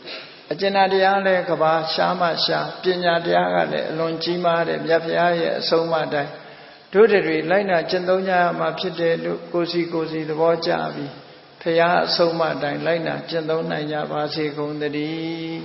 အကျဉ်းတရားလည်းကဘာရှားမှရှားပညာတရားကလည်းအလွန်ကြီးမားတဲ့မြတ်ဗျာရဲ့အဆုံးအမတိုင်းတို့တွေလိုက်နာကျင့်သုံးကြရမှာဖြစ်တယ်လို့ကိုယ်စီသဘောကျပြီးဖရာအဆုံးအမတိုင်းလိုက်နာကျင့်သုံးနိုင်ကြပါစေကုန်သတည်း